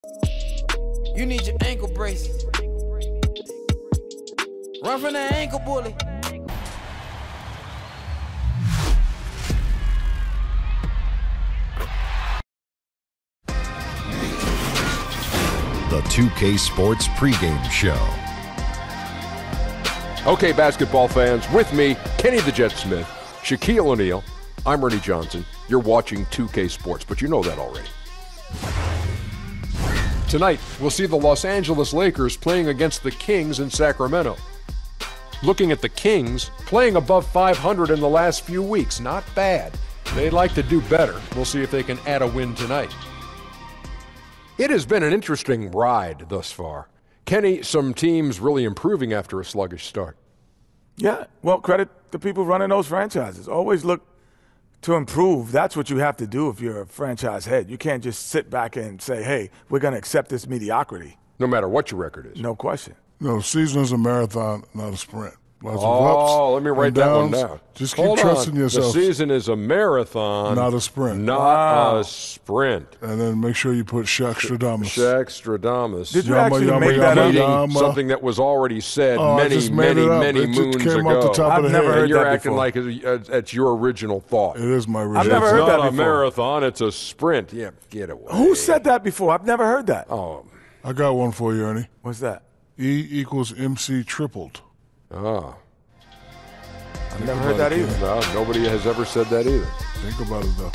You need your ankle braces. Run from that ankle bully. The 2K Sports pregame show. Okay, basketball fans, with me, Kenny the Jet Smith, Shaquille O'Neal, I'm Ernie Johnson. You're watching 2K Sports, but you know that already. Tonight, we'll see the Los Angeles Lakers playing against the Kings in Sacramento. Looking at the Kings, playing above 500 in the last few weeks. Not bad. They'd like to do better. We'll see if they can add a win tonight. It has been an interesting ride thus far. Kenny, some teams really improving after a sluggish start. Yeah, well, credit the people running those franchises. Always look to improve. That's what you have to do if you're a franchise head. You can't just sit back and say, hey, we're going to accept this mediocrity. No matter what your record is. No question. No, the season is a marathon, not a sprint. Lots of ups, let me write that one down. Just keep trusting yourself. The season is a marathon, not a sprint. Not a sprint. And then make sure you put Shaq-Stradamus. Shaq-Stradamus. Did you actually make that up? Something that was already said many moons ago. I've never heard that You're acting before. like it's your original thought. It is my original. I've never heard that before. It's not a marathon, it's a sprint. Yeah, get away. Who said that before? I've never heard that. Oh, I got one for you, Ernie. What's that? E equals MC tripled. Ah. I've never heard that either. No, nobody has ever said that either. Think about it, though.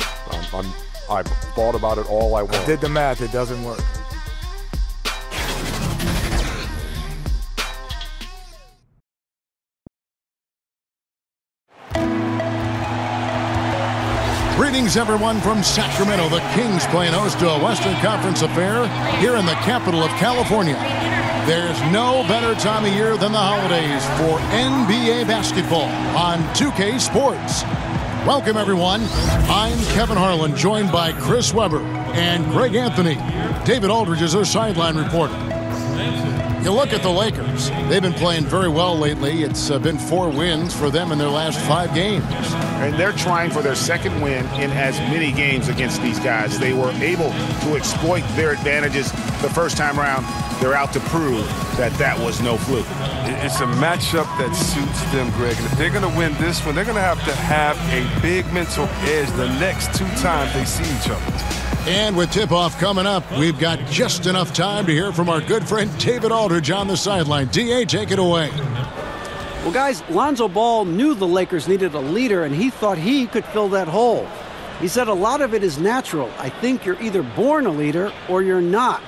I've thought about it all I want. I did the math. It doesn't work. Greetings, everyone, from Sacramento. The Kings playing host to a Western Conference affair here in the capital of California. There's no better time of year than the holidays for NBA basketball on 2K Sports. Welcome, everyone. I'm Kevin Harlan, joined by Chris Webber and Greg Anthony. David Aldridge is our sideline reporter. You look at the Lakers. They've been playing very well lately. It's been 4 wins for them in their last 5 games. And they're trying for their second win in as many games against these guys. They were able to exploit their advantages the first time around. They're out to prove that that was no fluke. It's a matchup that suits them, Greg. And if they're going to win this one, they're going to have a big mental edge the next 2 times they see each other. And with tip-off coming up, we've got just enough time to hear from our good friend David Aldridge on the sideline. D.A., take it away. Well, guys, Lonzo Ball knew the Lakers needed a leader, and he thought he could fill that hole. He said a lot of it is natural. I think you're either born a leader or you're not.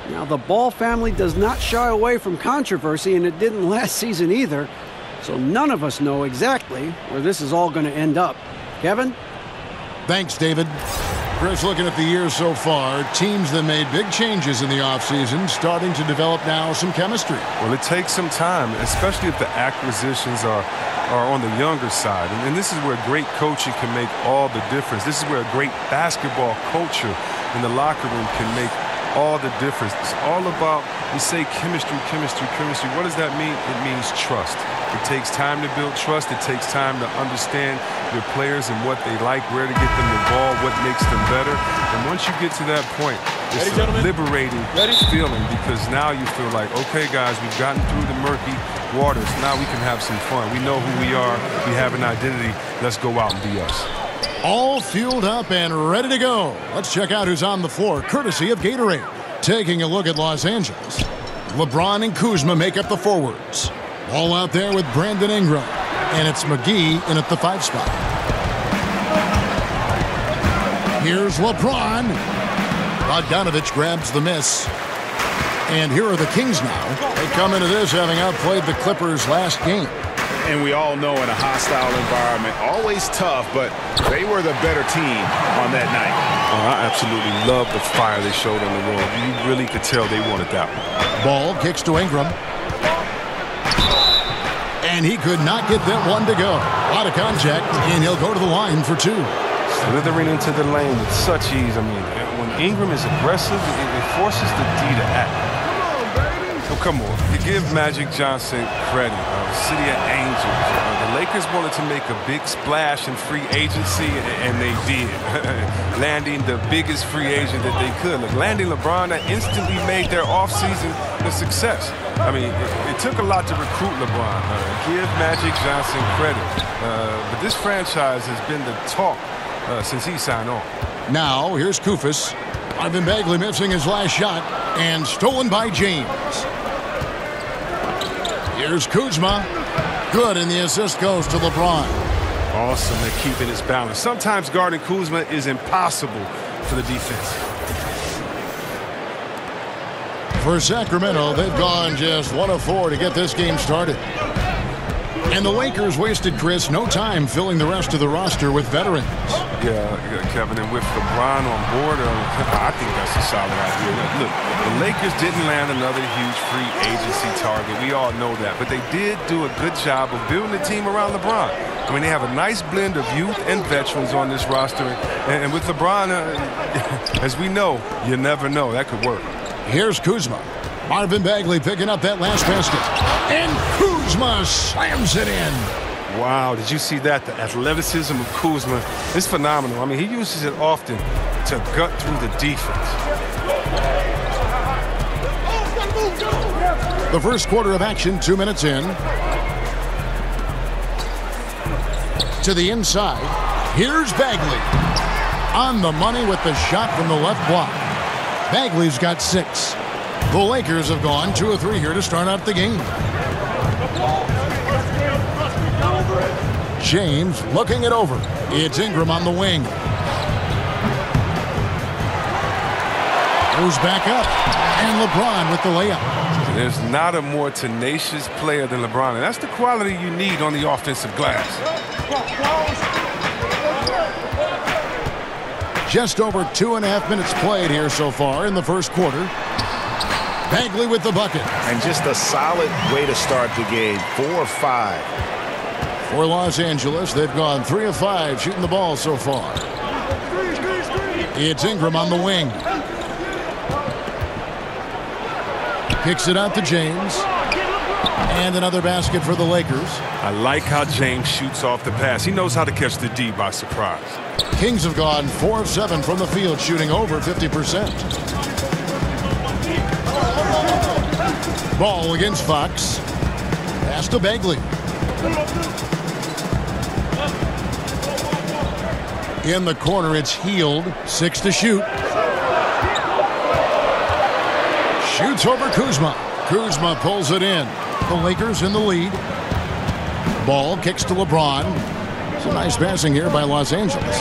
Now, the Ball family does not shy away from controversy, and it didn't last season either. So none of us know exactly where this is all going to end up. Kevin? Thanks, David. Chris, looking at the year so far, teams that made big changes in the offseason starting to develop now some chemistry. Well, it takes some time, especially if the acquisitions are on the younger side. And this is where great coaching can make all the difference. This is where a great basketball culture in the locker room can make all the difference. It's all about, we say chemistry, chemistry, chemistry. What does that mean? It means trust. It takes time to build trust. It takes time to understand your players and what they like, where to get them the ball, what makes them better. And once you get to that point, it's a liberating feeling, because now you feel like, okay, guys, we've gotten through the murky waters. Now we can have some fun. We know who we are. We have an identity. Let's go out and be us. All fueled up and ready to go. Let's check out who's on the floor, courtesy of Gatorade. Taking a look at Los Angeles. LeBron and Kuzma make up the forwards. Ball out there with Brandon Ingram. And it's McGee in at the 5 spot. Here's LeBron. Bogdanovich grabs the miss. And here are the Kings now. They come into this having outplayed the Clippers last game. And we all know in a hostile environment, always tough, but they were the better team on that night. Oh, I absolutely love the fire they showed on the road. You really could tell they wanted that one. Ball kicks to Ingram. And he could not get that one to go. A lot of contact, and he'll go to the line for 2. Slithering into the lane with such ease. I mean, when Ingram is aggressive, it forces the D to act. Well, come on. You give Magic Johnson credit. City of Angels. The Lakers wanted to make a big splash in free agency, and they did. Landing the biggest free agent that they could. Look, landing LeBron, that instantly made their offseason a success. I mean, it took a lot to recruit LeBron. Give Magic Johnson credit. But this franchise has been the talk since he signed on. Now, here's Kufis. Marvin Bagley missing his last shot and stolen by James. Here's Kuzma. Good, and the assist goes to LeBron. Awesome at keeping his balance. Sometimes guarding Kuzma is impossible for the defense. For Sacramento, they've gone just 1 of 4 to get this game started. And the Lakers wasted, Chris, no time filling the rest of the roster with veterans. Yeah, Kevin, and with LeBron on board, I think that's a solid idea. Look, the Lakers didn't land another huge free agency target. We all know that. But they did do a good job of building the team around LeBron. I mean, they have a nice blend of youth and veterans on this roster. And with LeBron, as we know, you never know. That could work. Here's Kuzma. Marvin Bagley picking up that last basket. And Kuzma slams it in. Wow, did you see that? The athleticism of Kuzma is phenomenal. I mean, he uses it often to gut through the defense. The first quarter of action, 2 minutes in. To the inside. Here's Bagley. On the money with the shot from the left block. Bagley's got 6. The Lakers have gone 2 of 3 here to start out the game. James looking it over. It's Ingram on the wing. Goes back up. And LeBron with the layup. There's not a more tenacious player than LeBron, and that's the quality you need on the offensive glass. Just over 2.5 minutes played here so far in the first quarter. Bagley with the bucket. And just a solid way to start the game. 4 of 5. For Los Angeles, they've gone 3 of 5 shooting the ball so far. It's Ingram on the wing. Kicks it out to James. And another basket for the Lakers. I like how James shoots off the pass. He knows how to catch the D by surprise. Kings have gone 4 of 7 from the field, shooting over 50%. Ball against Fox. Pass to Bagley. In the corner, it's Hield. 6 to shoot. Shoots over Kuzma. Kuzma pulls it in. The Lakers in the lead. Ball kicks to LeBron. It's a nice passing here by Los Angeles.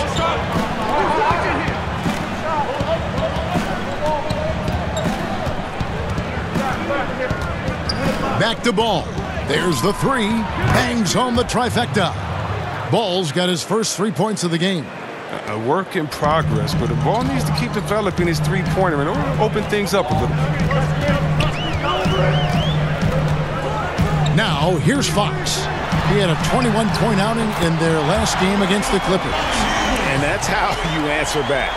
Back to Ball. There's the 3. Bangs home the trifecta. Ball's got his first 3 points of the game. A work in progress, but the ball needs to keep developing his three-pointer and open things up a little bit. Now, here's Fox. He had a 21-point outing in their last game against the Clippers. And that's how you answer back.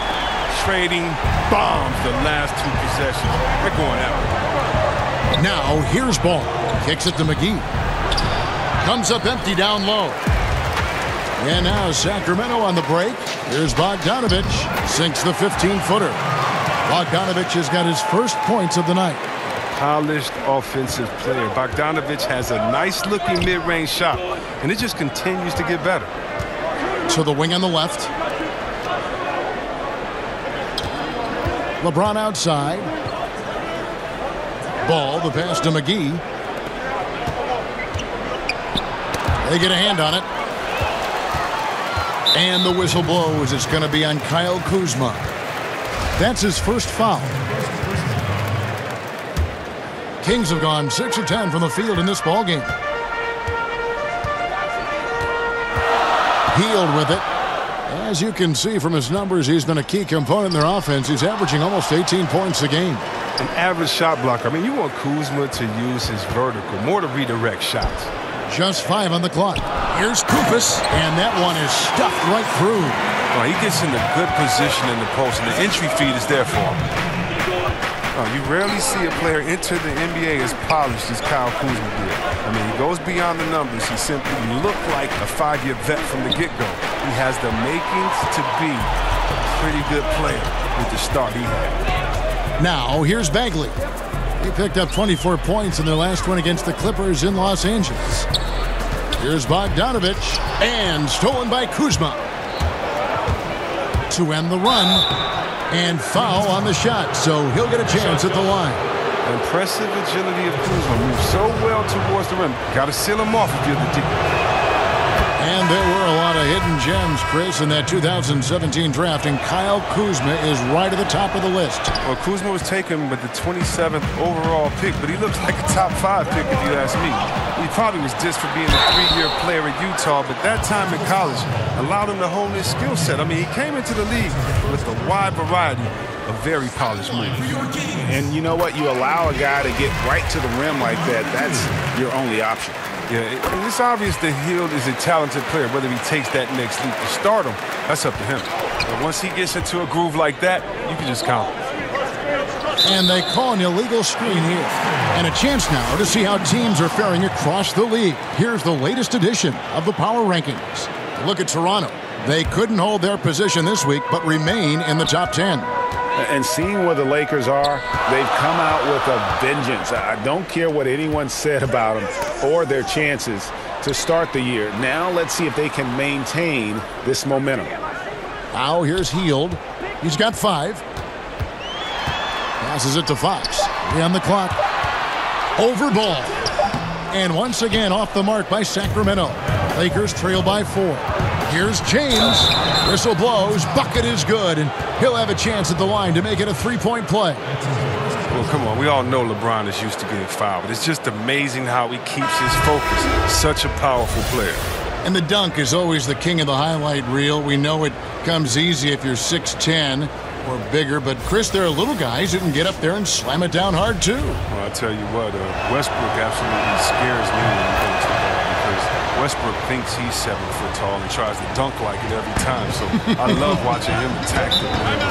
Trading bombs the last 2 possessions. They're going out. Now, here's Ball. Kicks it to McGee. Comes up empty down low. And now Sacramento on the break. Here's Bogdanovich. Sinks the 15-footer. Bogdanovich has got his first points of the night. Polished offensive player. Bogdanovich has a nice-looking mid-range shot, and it just continues to get better. To the wing on the left. LeBron outside. Ball, the pass to McGee. They get a hand on it. And the whistle blows. It's going to be on Kyle Kuzma. That's his first foul. Kings have gone 6 of 10 from the field in this ballgame. Hield with it. As you can see from his numbers, he's been a key component in their offense. He's averaging almost 18 points a game. An average shot blocker. I mean, you want Kuzma to use his vertical, more to redirect shots. Just 5 on the clock. Here's Kufis, and that one is stuffed right through. Well, he gets in a good position in the post, and the entry feed is there for him. You rarely see a player enter the NBA as polished as Kyle Kuzma did. I mean, he goes beyond the numbers. He simply looked like a 5-year vet from the get-go. He has the makings to be a pretty good player with the start he had. Now, here's Bagley. He picked up 24 points in their last one against the Clippers in Los Angeles. Here's Bogdanovich, and stolen by Kuzma. To end the run, and foul on the shot, so he'll get a chance at the line. Impressive agility of Kuzma. Moves so well towards the rim. Got to seal him off if you're the deep. And there were a lot of hidden gems, Chris, in that 2017 draft, and Kyle Kuzma is right at the top of the list. Well, Kuzma was taken with the 27th overall pick, but he looks like a top 5 pick if you ask me. He probably was just for being a 3-year player at Utah, but that time in college allowed him to hone his skill set. I mean, he came into the league with a wide variety of very polished moves. And you know what? You allow a guy to get right to the rim like that, that's your only option. Yeah, it's obvious that Hield is a talented player. Whether he takes that next leap to stardom, that's up to him. But once he gets into a groove like that, you can just count. And they call an illegal screen here. And a chance now to see how teams are faring across the league. Here's the latest edition of the Power Rankings. Look at Toronto. They couldn't hold their position this week, but remain in the top 10. And seeing where the Lakers are, they've come out with a vengeance. I don't care what anyone said about them or their chances to start the year. Now let's see if they can maintain this momentum. Now here's Hield. He's got 5. Passes it to Fox. 3 on the clock. Over ball. And once again off the mark by Sacramento. Lakers trail by 4. Here's James. Whistle blows. Bucket is good. And he'll have a chance at the line to make it a 3-point play. Well, come on. We all know LeBron is used to getting fouled. But it's just amazing how he keeps his focus. Such a powerful player. And the dunk is always the king of the highlight reel. We know it comes easy if you're 6'10". Or bigger, but Chris, there are little guys who can get up there and slam it down hard too. Well, I tell you what, Westbrook absolutely scares me when he goes to ball because Westbrook thinks he's 7 foot tall and tries to dunk like it every time. So I love watching him attack the rim.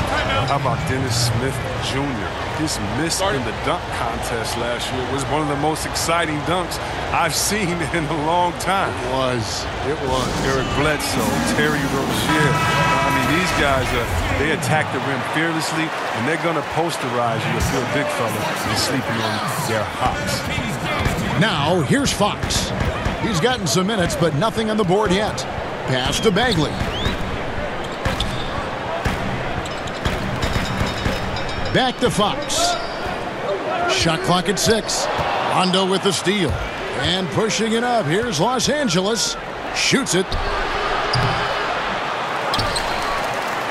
How about Dennis Smith Jr.? His miss in the dunk contest last year was one of the most exciting dunks I've seen in a long time. It was. Eric Bledsoe, Terry Rozier. I mean, these guys, they attack the rim fearlessly, and they're going to posterize you if you're a big fella and sleeping on their hops. Now, here's Fox. He's gotten some minutes, but nothing on the board yet. Pass to Bagley. Back to Fox. Shot clock at 6. Rondo with the steal. And pushing it up. Here's Los Angeles. Shoots it.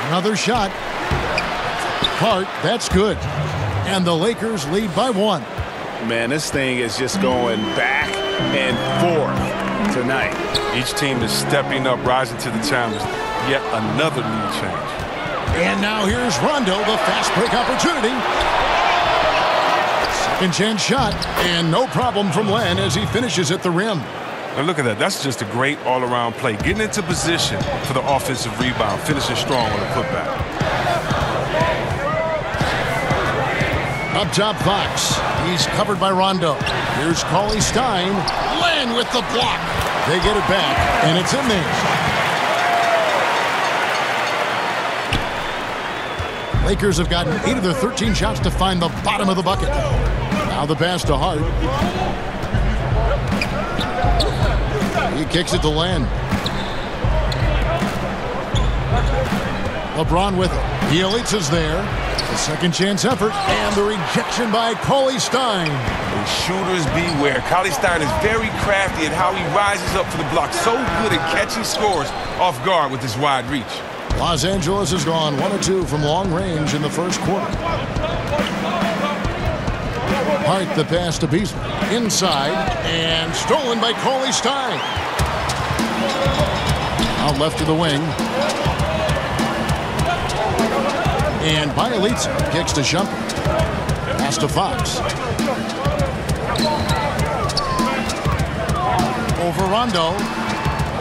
Another shot. Hart, that's good. And the Lakers lead by 1. Man, this thing is just going back and forth tonight. Each team is stepping up, rising to the challenge. Yet another lead change. And now here's Rondo, the fast break opportunity. Second chance shot, and no problem from Len as he finishes at the rim. And look at that. That's just a great all-around play. Getting into position for the offensive rebound, finishing strong on the putback. Up top, Fox. He's covered by Rondo. Here's Cauley Stein. Len with the block. They get it back, and it's in there. Lakers have gotten 8 of their 13 shots to find the bottom of the bucket. Now the pass to Hart. He kicks it to Len. LeBron with it. Bielitsa's there. The second chance effort. And the rejection by Cauley Stein. Shooters beware. Cauley Stein is very crafty at how he rises up for the block. So good at catching scores off guard with his wide reach. Los Angeles has gone 1 of 2 from long range in the first quarter. Hart the pass to Beasley. Inside and stolen by Cauley Stein. Out left to the wing. And Bielitsa kicks to Shumpert. Pass to Fox. Over Rondo.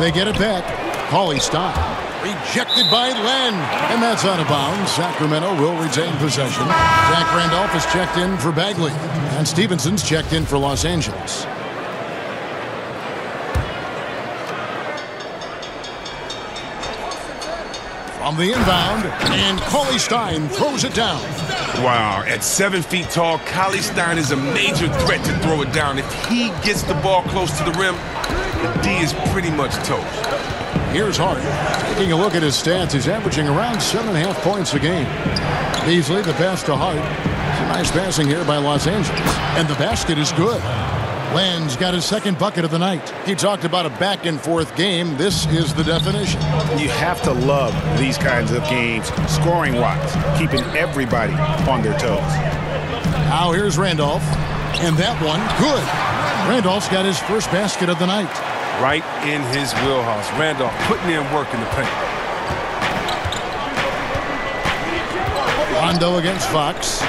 They get it back. Cauley Stein. Rejected by Len. And that's out of bounds. Sacramento will retain possession. Zach Randolph is checked in for Bagley. And Stevenson's checked in for Los Angeles. From the inbound, and Cauley Stein throws it down. Wow, at 7 feet tall, Cauley Stein is a major threat to throw it down. If he gets the ball close to the rim, the D is pretty much toast. Here's Hart. Taking a look at his stats, he's averaging around 7.5 points a game. Beasley, the pass to Hart. Some nice passing here by Los Angeles. And the basket is good. Len's got his second bucket of the night. He talked about a back-and-forth game. This is the definition. You have to love these kinds of games, scoring-wise, keeping everybody on their toes. Now here's Randolph. And that one, good. Randolph's got his first basket of the night. Right in his wheelhouse. Randolph putting in work in the paint. Rondo against Fox.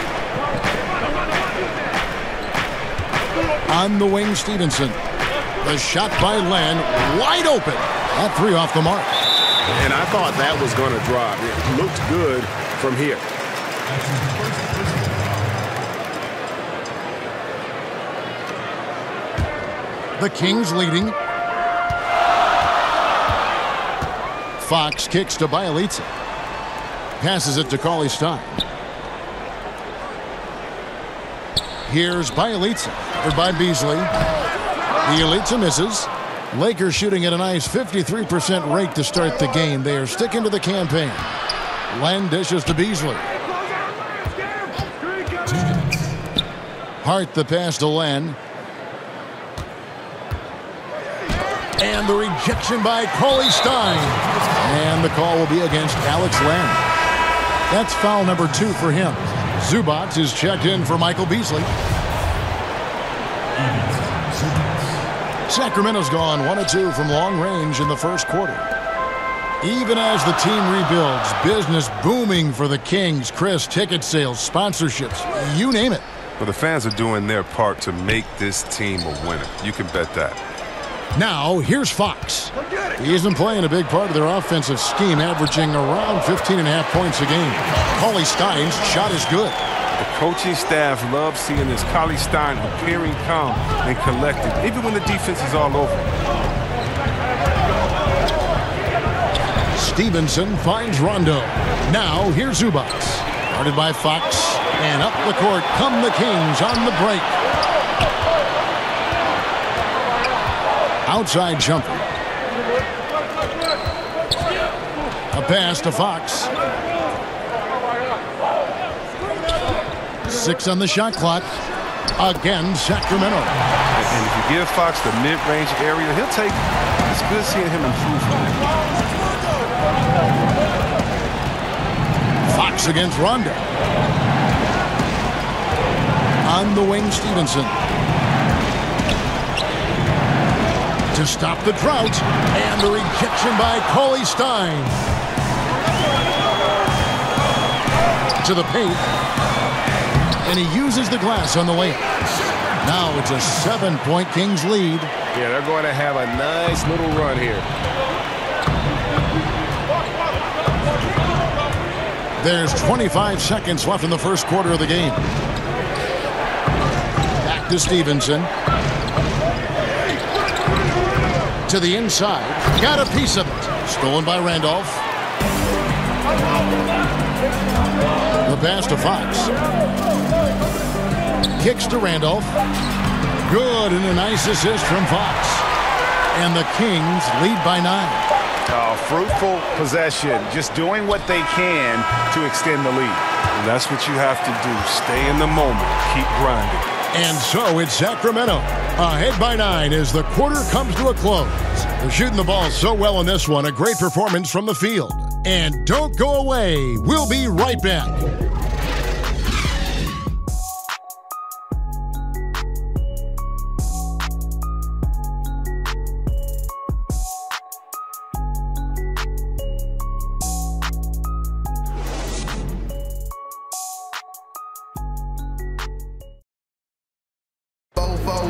On the wing, Stevenson. The shot by Len, wide open. That three off the mark. And I thought that was going to drop. It looked good from here. The Kings leading. Fox kicks to Bielitsa. Passes it to Cauley Stein. Here's Bielitsa, covered by Beasley. Bielitsa misses. Lakers shooting at a nice 53% rate to start the game. They are sticking to the campaign. Len dishes to Beasley. Hart the pass to Len. And the rejection by Cauley Stein. And the call will be against Alex Len. That's foul number 2 for him. Zubac is checked in for Michael Beasley. Sacramento's gone 1-2 from long range in the first quarter. Even as the team rebuilds, business booming for the Kings. Chris, ticket sales, sponsorships, you name it. Well, the fans are doing their part to make this team a winner. You can bet that. Now, here's Fox. He isn't playing a big part of their offensive scheme, averaging around 15.5 points a game. Cauley Stein's shot is good. The coaching staff loves seeing this Cauley Stein appearing calm and collected, even when the defense is all over. Stevenson finds Rondo. Now, here's Zubac. Guarded by Fox. And up the court come the Kings on the break. Outside jumper. A pass to Fox. 6 on the shot clock. Again, Sacramento. And if you give Fox the mid-range area, he'll take it. It's good seeing him improve from it. Fox against Rondo. On the wing, Stevenson. To stop the drought, and the rejection by Cauley Stein. To the paint, and he uses the glass on the layup. Now it's a 7-point Kings lead. Yeah, they're going to have a nice little run here. There's 25 seconds left in the first quarter of the game. Back to Stevenson. To the inside. Got a piece of it. Stolen by Randolph. The pass to Fox. Kicks to Randolph. Good, and a nice assist from Fox. And the Kings lead by 9. Fruitful possession. Just doing what they can to extend the lead. And that's what you have to do. Stay in the moment. Keep grinding. And so it's Sacramento ahead by 9 as the quarter comes to a close. They're shooting the ball so well in this one. A great performance from the field. And don't go away. We'll be right back.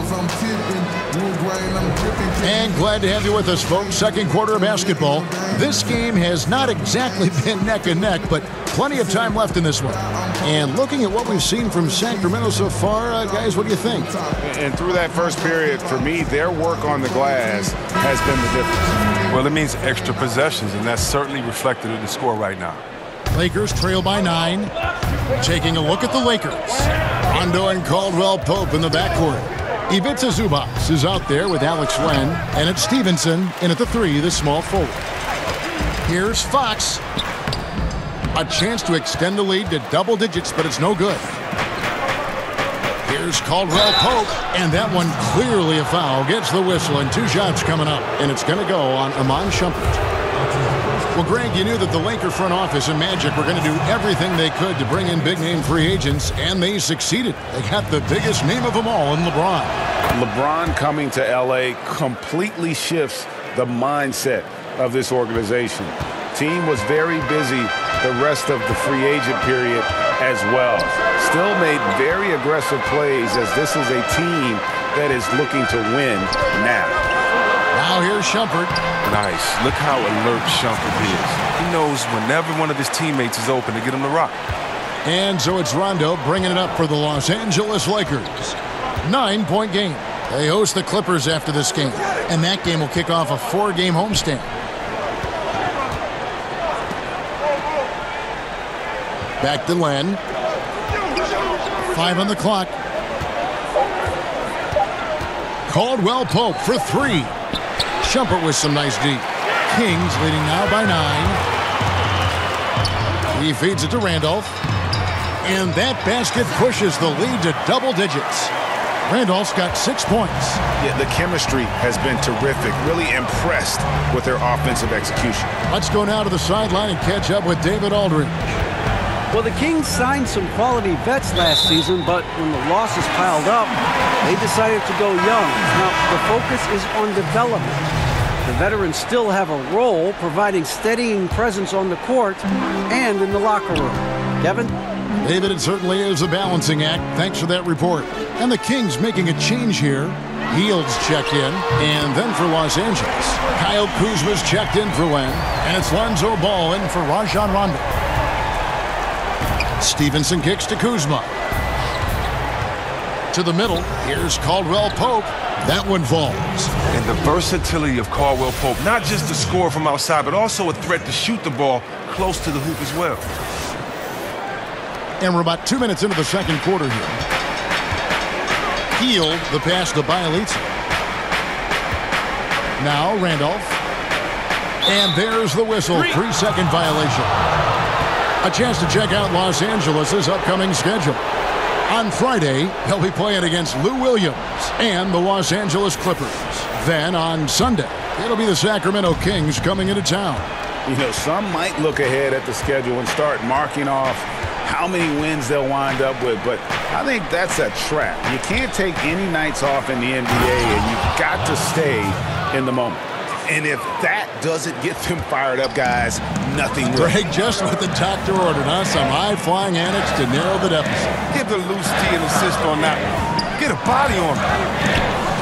I'm tipping. And glad to have you with us, folks. Second quarter of basketball. This game has not exactly been neck and neck, but plenty of time left in this one. And looking at what we've seen from Sacramento so far, guys, what do you think? And through that first period, for me, their work on the glass has been the difference. Well, it means extra possessions, and that's certainly reflected in the score right now. Lakers trail by 9. Taking a look at the Lakers. Rondo and Caldwell Pope in the backcourt. Ivica Zubac is out there with Alex Len, and it's Stevenson in at the 3, the small forward. Here's Fox. A chance to extend the lead to double digits, but it's no good. Here's Caldwell Pope, and that one clearly a foul. Gets the whistle, and 2 shots coming up, and it's going to go on Iman Shumpert. Well, Greg, you knew that the Laker front office and Magic were going to do everything they could to bring in big-name free agents, and they succeeded. They got the biggest name of them all in LeBron. LeBron coming to L.A. completely shifts the mindset of this organization. Team was very busy the rest of the free agent period as well. Still made very aggressive plays as this is a team that is looking to win now. Now here's Shumpert. Nice. Look how alert Shumpert is. He knows whenever one of his teammates is open to get him to rock. And so it's Rondo bringing it up for the Los Angeles Lakers. 9-point game. They host the Clippers after this game. And that game will kick off a 4-game homestand. Back to Len. 5 on the clock. Caldwell Pope for 3. Shumpert with some nice deep. Kings leading now by 9. He feeds it to Randolph. And that basket pushes the lead to double digits. Randolph's got 6 points. Yeah, the chemistry has been terrific. Really impressed with their offensive execution. Let's go now to the sideline and catch up with David Aldridge. Well, the Kings signed some quality vets last season, but when the losses piled up, they decided to go young. Now, the focus is on development. The veterans still have a role providing steadying presence on the court and in the locker room. Kevin? David, it certainly is a balancing act. Thanks for that report. And the Kings making a change here. Hields checked in, and then for Los Angeles, Kyle Kuzma's checked in for Len, and it's Lonzo Ball in for Rajon Rondo. Stevenson kicks to Kuzma. To the middle, here's Caldwell Pope. That one falls. And the versatility of Caldwell Pope, not just to score from outside, but also a threat to shoot the ball close to the hoop as well. And we're about 2 minutes into the second quarter here. Hield the pass to Bielitsa. Now Randolph. And there's the whistle. 3-second violation. A chance to check out Los Angeles' upcoming schedule. On Friday, they'll be playing against Lou Williams and the Los Angeles Clippers. Then on Sunday, it'll be the Sacramento Kings coming into town. You know, some might look ahead at the schedule and start marking off how many wins they'll wind up with, but I think that's a trap. You can't take any nights off in the NBA, and you've got to stay in the moment. And if that doesn't get them fired up, guys, nothing will. Greg, just what the doctor ordered, huh? Some high-flying antics to narrow the deficit. Give the loose T an assist on that one. Get a body on him.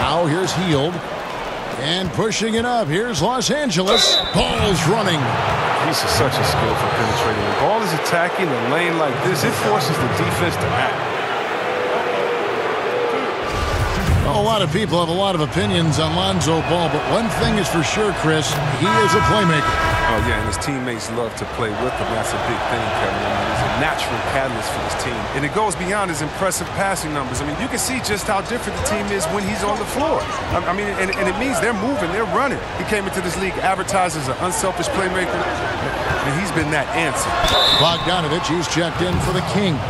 Now here's Hield. And pushing it up. Here's Los Angeles. Ball's running. He's such a skillful penetrator. When the ball is attacking a lane like this, it forces the defense to act. Well, a lot of people have a lot of opinions on Lonzo Ball, but one thing is for sure, Chris, he is a playmaker. Oh, yeah, and his teammates love to play with him. That's a big thing, Kevin. I mean, he's a natural catalyst for his team. And it goes beyond his impressive passing numbers. I mean, you can see just how different the team is when he's on the floor. I mean, and it means they're moving, they're running. He came into this league advertised as an unselfish playmaker, and he's been that answer. Bogdanovich, he's checked in for the Kings.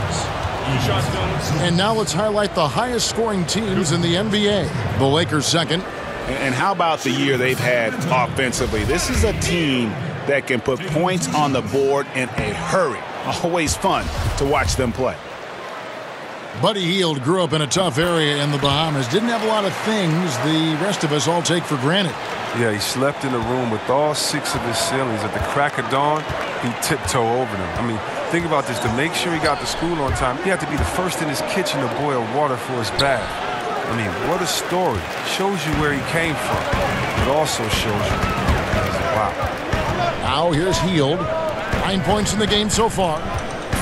And now let's highlight the highest scoring teams in the NBA. The Lakers second. And how about the year they've had offensively? This is a team that can put points on the board in a hurry. Always fun to watch them play. Buddy Hield grew up in a tough area in the Bahamas. Didn't have a lot of things the rest of us all take for granted. Yeah, he slept in a room with all 6 of his siblings. At the crack of dawn, he'd tiptoe over them. I mean, think about this. To make sure he got to school on time, he had to be the first in his kitchen to boil water for his bath. I mean, what a story. Shows you where he came from. It also shows you, wow. Now here's Heald. 9 points in the game so far.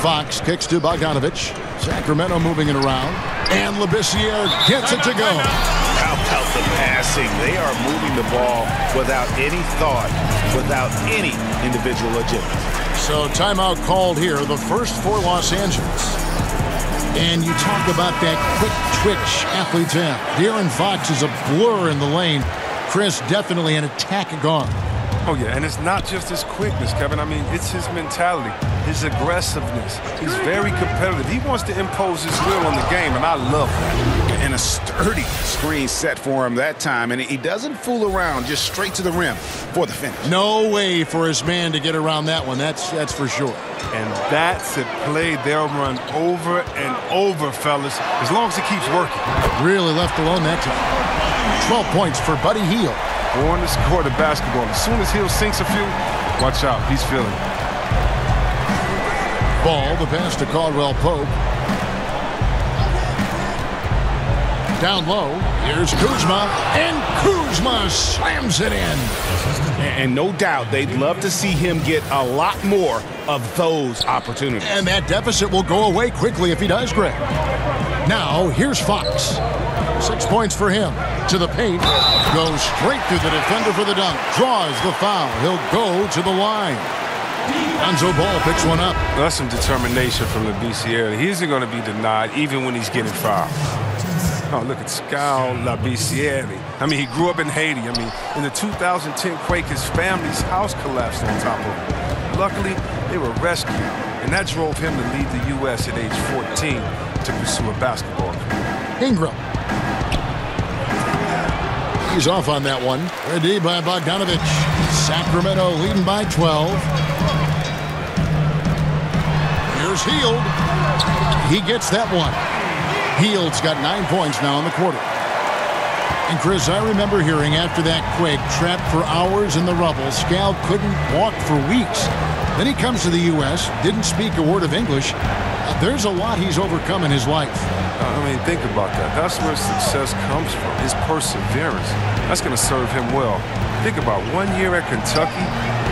Fox kicks to Bogdanovich. Sacramento moving it around. And Labissiere gets it to go. How about the passing? They are moving the ball without any thought, without any individual agility. So timeout called here, the first for Los Angeles. And you talk about that quick twitch athletes have. De'Aaron Fox is a blur in the lane. Chris definitely an attack guard. Oh, yeah, and it's not just his quickness, Kevin. I mean, it's his mentality, his aggressiveness. He's very competitive. He wants to impose his will on the game, and I love that. And a sturdy screen set for him that time, and he doesn't fool around, just straight to the rim for the finish. No way for his man to get around that one, that's for sure. And that's a play they'll run over and over, fellas, as long as it keeps working. Really left alone that time. 12 points for Buddy Hield. Born to score the basketball. As soon as Hield sinks a few, watch out, he's feeling it. Ball, the pass to Caldwell Pope. Down low, here's Kuzma, and Kuzma slams it in. And no doubt they'd love to see him get a lot more of those opportunities. And that deficit will go away quickly if he does, Greg. Now, here's Fox. 6 points for him. To the paint. Goes straight through the defender for the dunk. Draws the foul. He'll go to the line. Lonzo Ball picks one up. That's some determination from Labissiere. He isn't going to be denied even when he's getting fouled. Oh, look at Scal Labissiere. I mean, he grew up in Haiti. I mean, in the 2010 quake, his family's house collapsed on top of him. Luckily, they were rescued, and that drove him to leave the U.S. at age 14 to pursue a basketball career. Ingram. He's off on that one. Ready by Bogdanovich. Sacramento leading by 12. Here's Hield. He gets that one. Hield's got 9 points now in the quarter. And Chris, I remember hearing after that quake, trapped for hours in the rubble, Scal couldn't walk for weeks. Then he comes to the U.S., didn't speak a word of English. There's a lot he's overcome in his life. I mean, think about that. That's where success comes from, his perseverance. That's going to serve him well. Think about 1 year at Kentucky.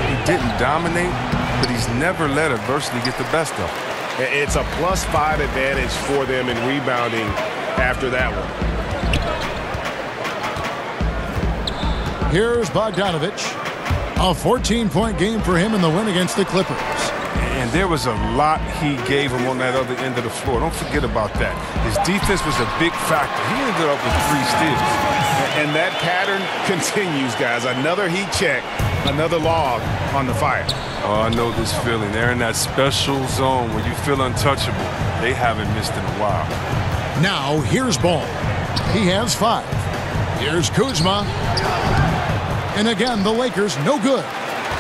He didn't dominate, but he's never let adversity get the best of him. It's a +5 advantage for them in rebounding after that one. Here's Bogdanovich. A 14-point game for him in the win against the Clippers. And there was a lot he gave him on that other end of the floor. Don't forget about that. His defense was a big factor. He ended up with 3 steals. And that pattern continues, guys. Another heat check, another log on the fire. Oh, I know this feeling. They're in that special zone where you feel untouchable. They haven't missed in a while. Now, here's Ball. He has 5. Here's Kuzma. And again, the Lakers no good.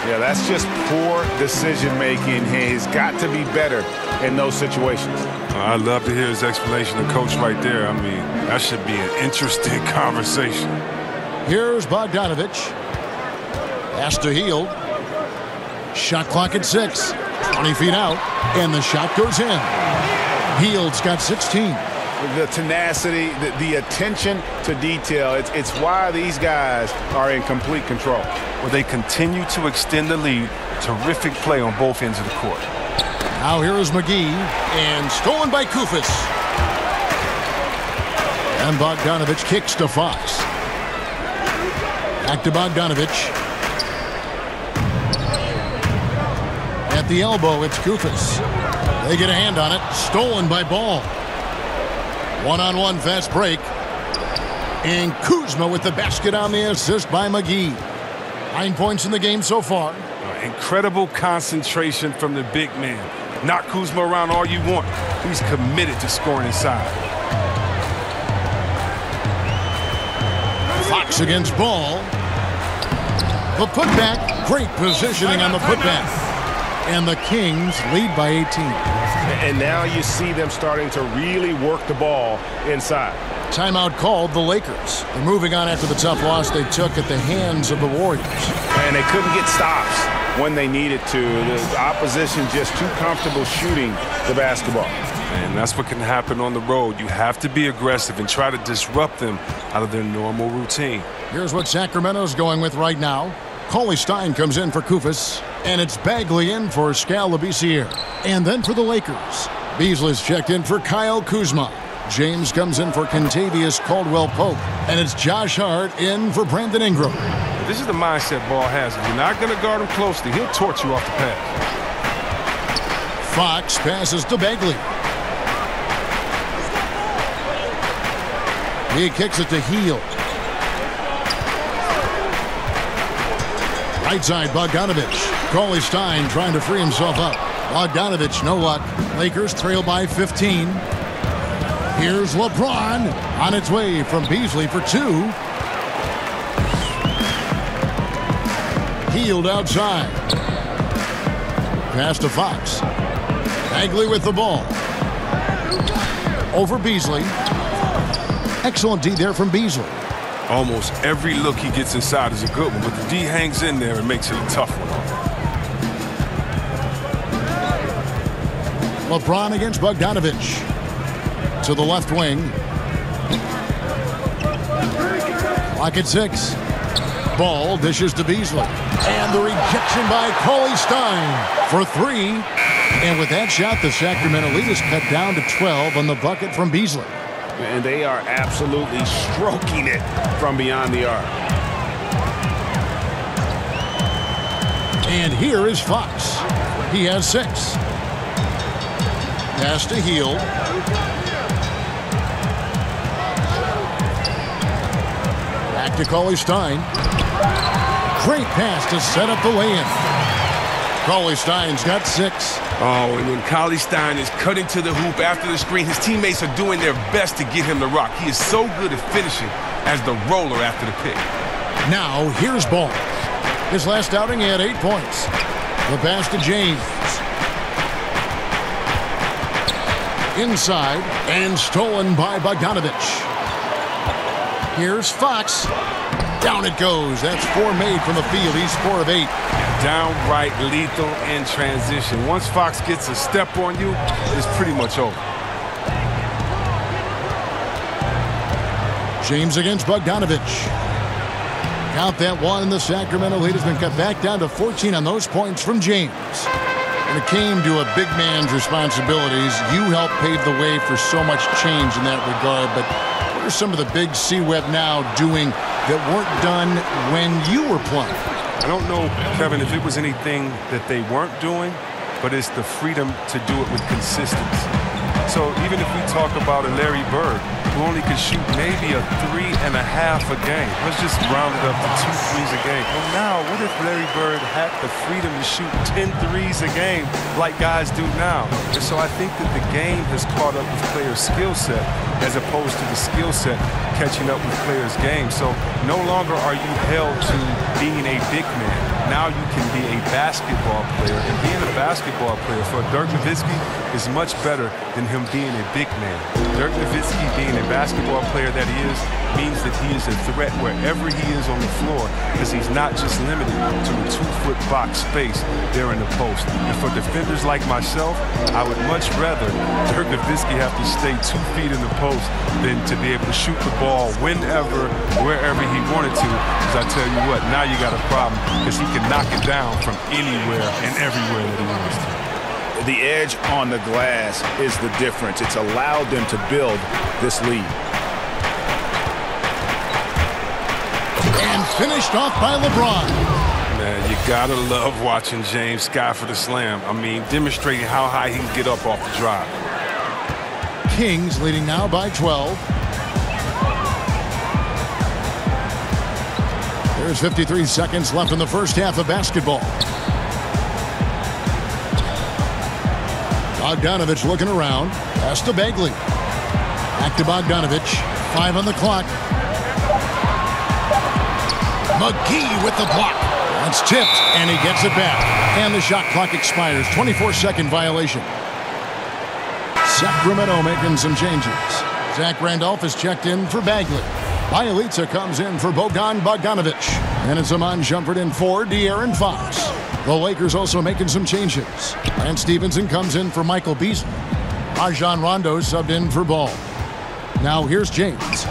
Yeah, that's just poor decision-making. He's got to be better in those situations. I'd love to hear his explanation of coach right there. I mean, that should be an interesting conversation. Here's Bogdanovich. Pass to Hield. Shot clock at 6. 20 feet out. And the shot goes in. Hield's got 16. The tenacity, the attention to detail, it's why these guys are in complete control. Well, they continue to extend the lead. Terrific play on both ends of the court. Now here is McGee, and stolen by Kufis. And Bogdanovich kicks to Fox. Back to Bogdanovich. At the elbow, it's Kufis. They get a hand on it. Stolen by Ball. One-on-one fast break. And Kuzma with the basket on the assist by McGee. 9 points in the game so far. Incredible concentration from the big man. Knock Kuzma around all you want. He's committed to scoring inside. Fox against Ball. The putback. Great positioning on the putback. And the Kings lead by 18. And now you see them starting to really work the ball inside. Timeout called the Lakers. They're moving on after the tough loss they took at the hands of the Warriors. And they couldn't get stops when they needed to. The opposition just too comfortable shooting the basketball. And that's what can happen on the road. You have to be aggressive and try to disrupt them out of their normal routine. Here's what Sacramento's going with right now. Cauley Stein comes in for Kufis, and it's Bagley in for Skal Labissiere. And then for the Lakers, Beasley's checked in for Kyle Kuzma. James comes in for Kentavious Caldwell-Pope, and it's Josh Hart in for Brandon Ingram. This is the mindset Ball has. If you're not going to guard him closely, he'll torch you off the pass. Fox passes to Bagley. He kicks it to Heel. Right side, Bogdanovich. Cauley Stein trying to free himself up. Bogdanovich, no luck. Lakers trail by 15. Here's LeBron on its way from Beasley for 2. Healed outside. Pass to Fox. Bagley with the ball. Over Beasley. Excellent D there from Beasley. Almost every look he gets inside is a good one, but the D hangs in there and makes it a tough one. LeBron against Bogdanovich. To the left wing. Clock at 6. Ball dishes to Beasley. And the rejection by Cauley Stein for 3. And with that shot, the Sacramento lead is cut down to 12 on the bucket from Beasley. And they are absolutely stroking it from beyond the arc. And here is Fox. He has 6. Pass to Heel. Back to Cauley Stein. Great pass to set up the lay-in. Cauley Stein's got 6. Oh, and when Cauley Stein is cutting to the hoop after the screen, his teammates are doing their best to get him to rock. He is so good at finishing as the roller after the pick. Now, here's Ball. His last outing, he had 8 points. The pass to James. Inside, and stolen by Bogdanovich. Here's Fox. Down it goes. That's 4 made from the field. He's 4 of 8. Downright lethal in transition. Once Fox gets a step on you, it's pretty much over. James against Bogdanovich. Count that one, and the Sacramento lead has been cut back down to 14 on those points from James. When it came to a big man's responsibilities, you helped pave the way for so much change in that regard. But what are some of the big C-Web now doing that weren't done when you were playing? I don't know, Kevin, if it was anything that they weren't doing, but it's the freedom to do it with consistency. So even if we talk about a Larry Bird, who only could shoot maybe a 3.5 a game, let's just round it up to 2 threes a game. Well, now, what if Larry Bird had the freedom to shoot 10 threes a game like guys do now? And so I think that the game has caught up with players' skill set as opposed to the skill set catching up with players' game. So no longer are you held to being a big man. Now you can be a basketball player, and being a basketball player for Dirk Nowitzki is much better than him being a big man. Dirk Nowitzki, being a basketball player that he is, means that he is a threat wherever he is on the floor, because he's not just limited to a 2-foot box space there in the post. And for defenders like myself, I would much rather Dirk Nowitzki have to stay 2 feet in the post than to be able to shoot the ball whenever, wherever he wanted to. Because I tell you what, now you got a problem, because he can knock it down from anywhere and everywhere that he wants to. The edge on the glass is the difference. It's allowed them to build this lead. And finished off by LeBron. Man, you gotta love watching James sky for the slam. I mean, demonstrating how high he can get up off the drive. Kings leading now by 12. There's 53 seconds left in the first half of basketball. Bogdanovich looking around. Pass to Bagley. Back to Bogdanovich. 5 on the clock. McGee with the block. That's tipped, and he gets it back. And the shot clock expires. 24-second violation. Sacramento making some changes. Zach Randolph is checked in for Bagley. Bielitsa comes in for Bogdan Bogdanovich. And it's Amon Shumpert in for De'Aaron Fox. The Lakers also making some changes. And Stevenson comes in for Michael Beasley. Rajon Rondo subbed in for Ball. Now here's James.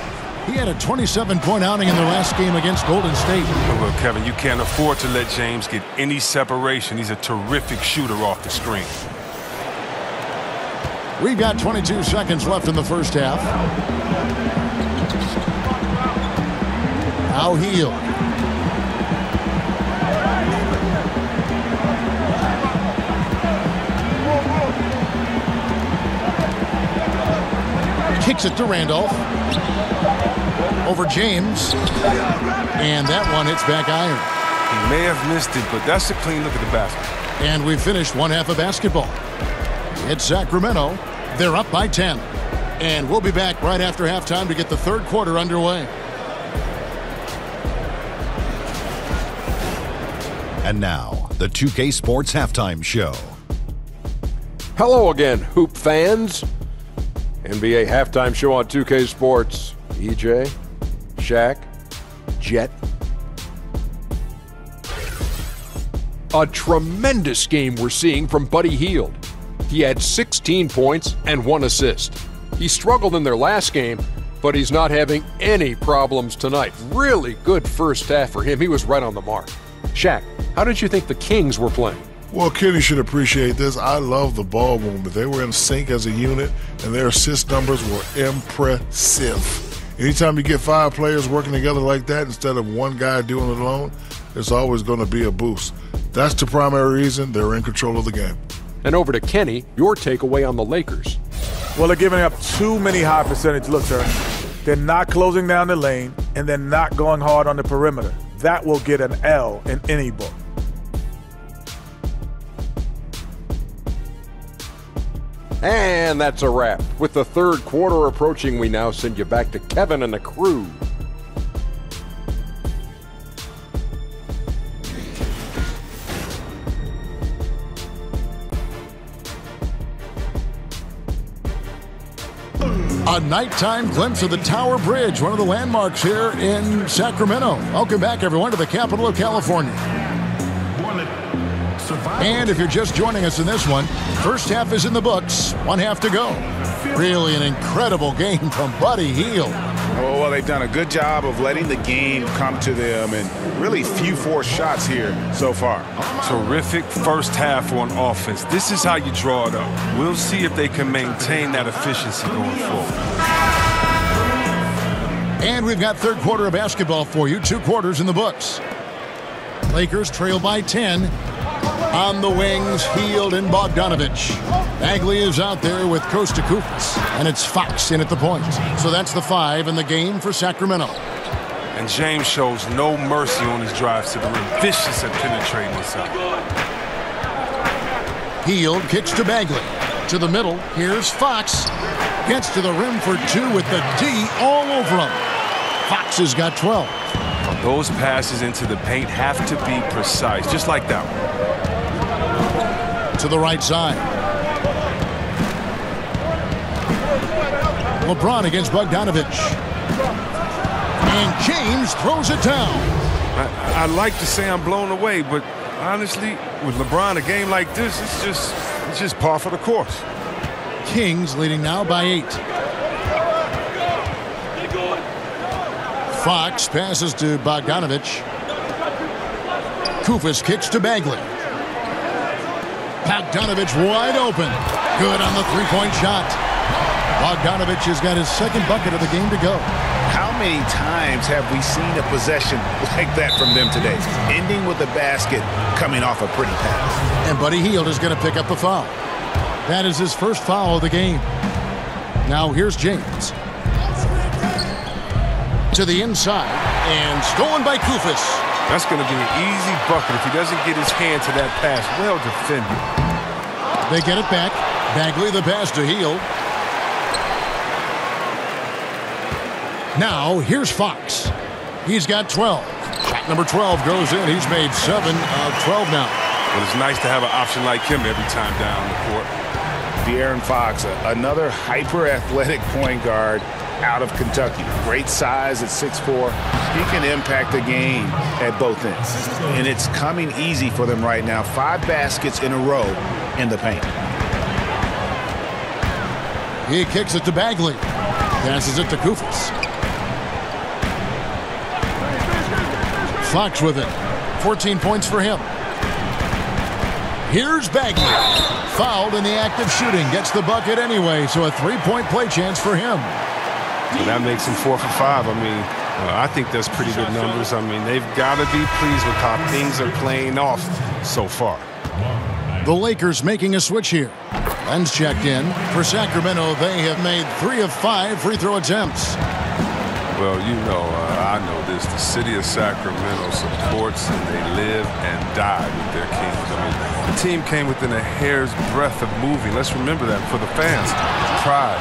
He had a 27-point outing in their last game against Golden State. Well, Kevin, you can't afford to let James get any separation. He's a terrific shooter off the screen. We've got 22 seconds left in the first half. Now Hield. Kicks it to Randolph. Over James. And that one hits back iron. He may have missed it, but that's a clean look at the basket. And we've finished one half of basketball. It's Sacramento. They're up by 10. And we'll be back right after halftime to get the third quarter underway. And now, the 2K Sports Halftime Show. Hello again, Hoop fans. NBA Halftime Show on 2K Sports. EJ, Shaq, Jet. A tremendous game we're seeing from Buddy Hield. He had 16 points and 1 assist. He struggled in their last game, but he's not having any problems tonight. Really good first half for him. He was right on the mark. Shaq, how did you think the Kings were playing? Well, Kenny should appreciate this. I love the ball movement. They were in sync as a unit, and their assist numbers were impressive. Anytime you get 5 players working together like that instead of one guy doing it alone, it's always going to be a boost. That's the primary reason they're in control of the game. And over to Kenny, your takeaway on the Lakers. Well, they're giving up too many high percentage looks, Ernie. They're not closing down the lane, and they're not going hard on the perimeter. That will get an L in any book. And that's a wrap. With the third quarter approaching, we now send you back to Kevin and the crew. A nighttime glimpse of the Tower Bridge, one of the landmarks here in Sacramento. Welcome back, everyone, to the capital of California. And if you're just joining us in this one, first half is in the books, one half to go. Really an incredible game from Buddy Hield. Oh, well, they've done a good job of letting the game come to them, and really few forced shots here so far. Terrific first half on offense. This is how you draw it up. We'll see if they can maintain that efficiency going forward. And we've got third quarter of basketball for you, 2 quarters in the books. Lakers trail by 10. On the wings, Hield and Bogdanovich. Bagley is out there with Kosta Koufos, and it's Fox in at the point. So that's the 5 in the game for Sacramento. And James shows no mercy on his drives to the rim. Vicious at penetrating inside. Hield kicks to Bagley. To the middle, here's Fox. Gets to the rim for 2 with the D all over him. Fox has got 12. Those passes into the paint have to be precise, just like that one. To the right side. LeBron against Bogdanovich. And James throws it down. I'd like to say I'm blown away, but honestly, with LeBron, a game like this, it's just par for the course. Kings leading now by 8. Fox passes to Bogdanovich. Koufos kicks to Bagley. Bogdanovich wide open. Good on the three-point shot. Bogdanovich has got his second bucket of the game to go. How many times have we seen a possession like that from them today? Ending with a basket, coming off a pretty pass. And Buddy Hield is going to pick up the foul. That is his first foul of the game. Now here's James. To the inside, and stolen by Koufos. That's going to be an easy bucket if he doesn't get his hand to that pass. Well defended. They get it back. Bagley the pass to Hield. Now here's Fox. He's got 12. Shot number 12 goes in. He's made 7 of 12 now. Well, it's nice to have an option like him every time down the court. De'Aaron Fox, another hyper-athletic point guard out of Kentucky. Great size at 6'4". He can impact the game at both ends. And it's coming easy for them right now. 5 baskets in a row in the paint. He kicks it to Bagley. Passes it to Kufis. Fox with it. 14 points for him. Here's Bagley. Fouled in the act of shooting. Gets the bucket anyway, so a 3-point play chance for him. So that makes him 4 for 5. I mean, I think that's pretty good numbers. I mean, they've got to be pleased with how things are playing off so far. The Lakers making a switch here. Len's checked in. For Sacramento, they have made 3 of 5 free throw attempts. Well, you know, I know this. The city of Sacramento supports and they live and die with their Kings. I mean, the team came within a hair's breadth of moving. Let's remember that for the fans. Pride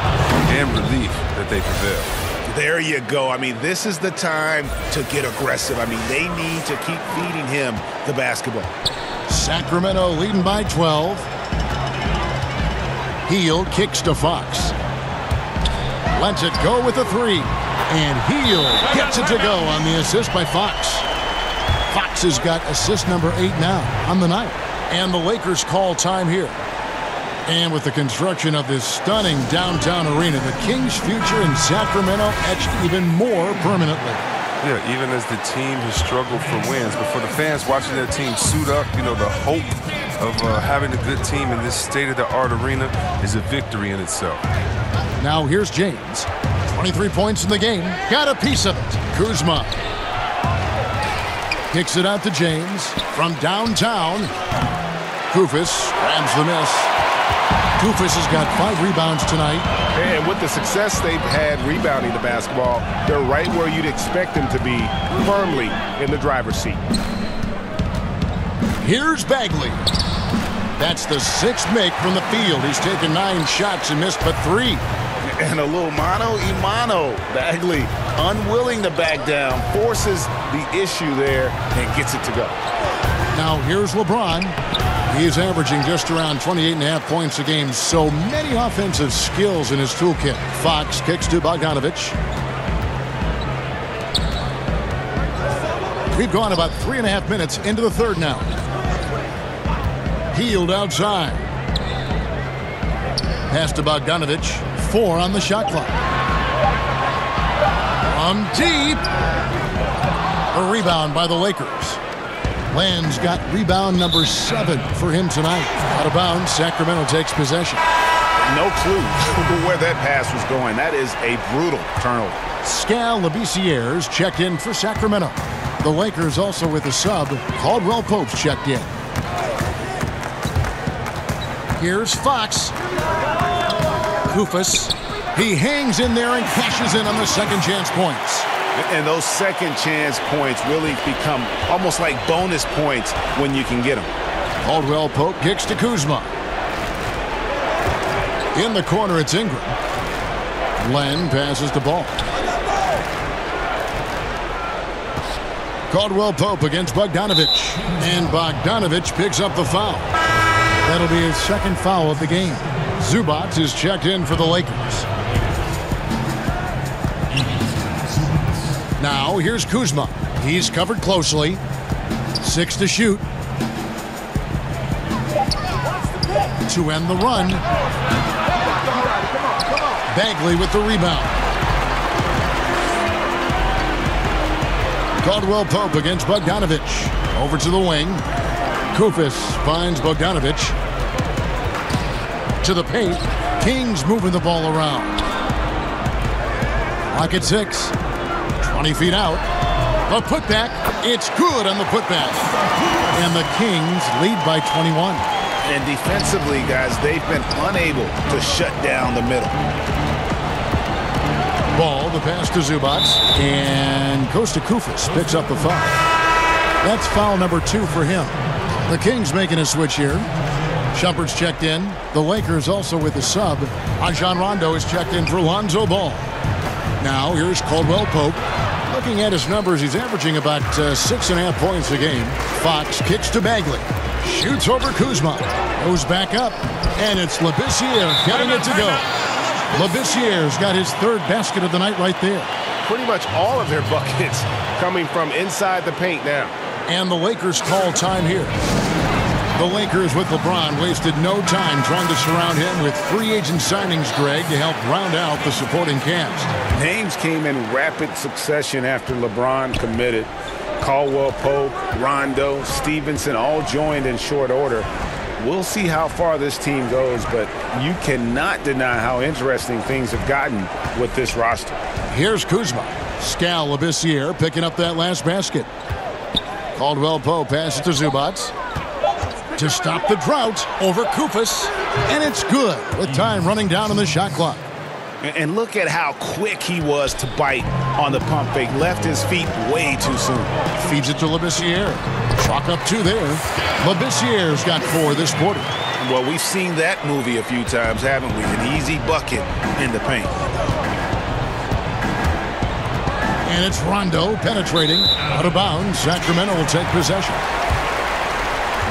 and relief that they prevail. There you go. I mean, this is the time to get aggressive. I mean, they need to keep feeding him the basketball. Sacramento leading by 12. Heel kicks to Fox. Lets it go with a 3. And Heel gets it to go on the assist by Fox. Fox has got assist number 8 now on the night. And the Lakers call time here. And with the construction of this stunning downtown arena, the Kings' future in Sacramento etched even more permanently. Yeah, even as the team has struggled for wins. But for the fans watching their team suit up, you know, the hope of having a good team in this state-of-the-art arena is a victory in itself. Now here's James. 23 points in the game. Got a piece of it. Kuzma. Kicks it out to James. From downtown. Kufis grabs the miss. Kufis has got 5 rebounds tonight. And with the success they've had rebounding the basketball, they're right where you'd expect them to be, firmly in the driver's seat. Here's Bagley. That's the 6th make from the field. He's taken 9 shots and missed but 3. And a little mano-a-mano. Bagley, unwilling to back down, forces the issue there and gets it to go. Now here's LeBron. He's averaging just around 28.5 points a game. So many offensive skills in his toolkit. Fox kicks to Bogdanovich. We've gone about 3.5 minutes into the third now. Healed outside. Pass to Bogdanovich. 4 on the shot clock. From deep. A rebound by the Lakers. Len's got rebound number 7 for him tonight. Out of bounds, Sacramento takes possession. No clue where that pass was going. That is a brutal turnover. Skal Labissière's checked in for Sacramento. The Lakers also with a sub. Caldwell Pope's checked in. Here's Fox. Kufis. He hangs in there and cashes in on the second chance points. And those second chance points really become almost like bonus points when you can get them. Caldwell Pope kicks to Kuzma. In the corner, it's Ingram. Len passes the ball. Caldwell Pope against Bogdanovich. And Bogdanovich picks up the foul. That'll be his second foul of the game. Zubac is checked in for the Lakers. Now here's Kuzma. He's covered closely. 6 to shoot. To end the run. Bagley with the rebound. Caldwell Pope against Bogdanovich. Over to the wing. Kufis finds Bogdanovich. To the paint. Kings moving the ball around. Clock at 6. 20 feet out. The putback. It's good on the putback. And the Kings lead by 21. And defensively, guys, they've been unable to shut down the middle. Ball, the pass to Zubac. And Costa Kufis picks up the foul. That's foul number 2 for him. The Kings making a switch here. Shumpert's checked in. The Lakers also with a sub. Rajon Rondo is checked in for Lonzo Ball. Now here's Caldwell Pope. Looking at his numbers, he's averaging about 6.5 points a game. Fox kicks to Bagley. Shoots over Kuzma. Goes back up. And it's Labissière getting it to go. Labissière's got his 3rd basket of the night right there. Pretty much all of their buckets coming from inside the paint now. And the Lakers call time here. The Lakers with LeBron wasted no time trying to surround him with free agent signings, Greg, to help round out the supporting cast. Names came in rapid succession after LeBron committed. Caldwell Pope, Rondo, Stevenson all joined in short order. We'll see how far this team goes, but you cannot deny how interesting things have gotten with this roster. Here's Kuzma. Skal Labissiere picking up that last basket. Caldwell Pope passes to Zubac. To stop the drought over Kufis. And it's good with time running down on the shot clock. And look at how quick he was to bite on the pump fake. Left his feet way too soon. Feeds it to Labissiere. Chalk up 2 there. Labissiere's got 4 this quarter. Well, we've seen that movie a few times, haven't we? An easy bucket in the paint. And it's Rondo penetrating. Out of bounds. Sacramento will take possession.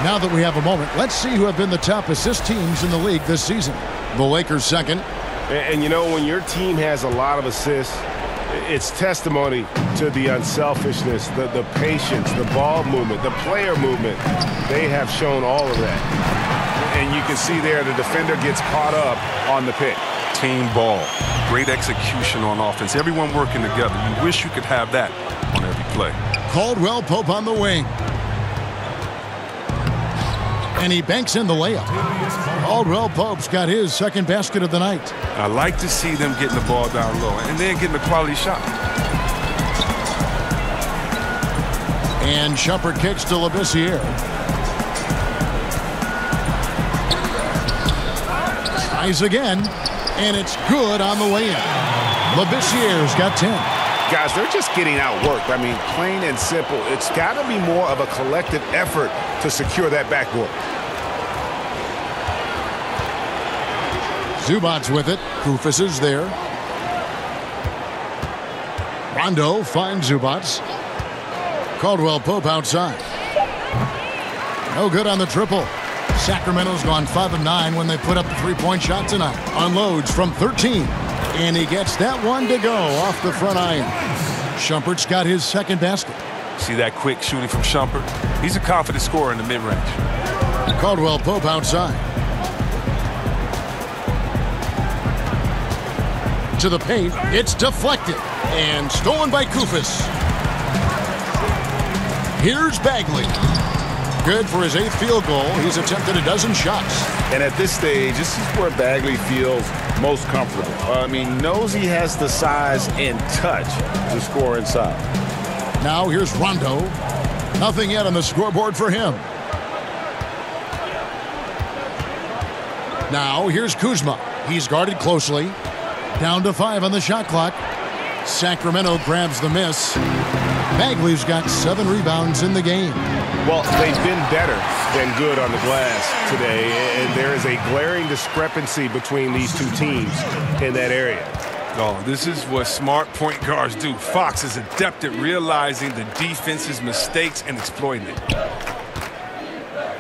Now that we have a moment, let's see who have been the top assist teams in the league this season. The Lakers second. And you know, when your team has a lot of assists, it's testimony to the unselfishness, the patience, the ball movement, the player movement. They have shown all of that. And you can see there the defender gets caught up on the pick. Team ball. Great execution on offense. Everyone working together. You wish you could have that on every play. Caldwell Pope on the wing. And he banks in the layup. Caldwell Pope's got his second basket of the night. I like to see them getting the ball down low and then getting a quality shot. And Shumpert kicks to Labissiere. Tries again. And it's good on the way in. Labissiere's got 10. Guys, they're just getting outworked. I mean, plain and simple. It's got to be more of a collective effort to secure that backboard. Zubac with it. Kufis is there. Rondo finds Zubac. Caldwell Pope outside. No good on the triple. Sacramento's gone 5 of 9 when they put up the three-point shot tonight. Unloads from 13. And he gets that one to go off the front iron. Shumpert's got his second basket. See that quick shooting from Shumpert? He's a confident scorer in the mid-range. Caldwell Pope outside. To the paint. It's deflected. And stolen by Kufis. Here's Bagley. Good for his 8th field goal. He's attempted a dozen shots. And at this stage, this is where Bagley feels most comfortable. I mean, knows he has the size and touch to score inside. Now here's Rondo. Nothing yet on the scoreboard for him. Now here's Kuzma. He's guarded closely. Down to 5 on the shot clock. Sacramento grabs the miss. Bagley's got 7 rebounds in the game. Well, they've been better than good on the glass today, and there is a glaring discrepancy between these two teams in that area. Oh, this is what smart point guards do. Fox is adept at realizing the defense's mistakes and exploiting it.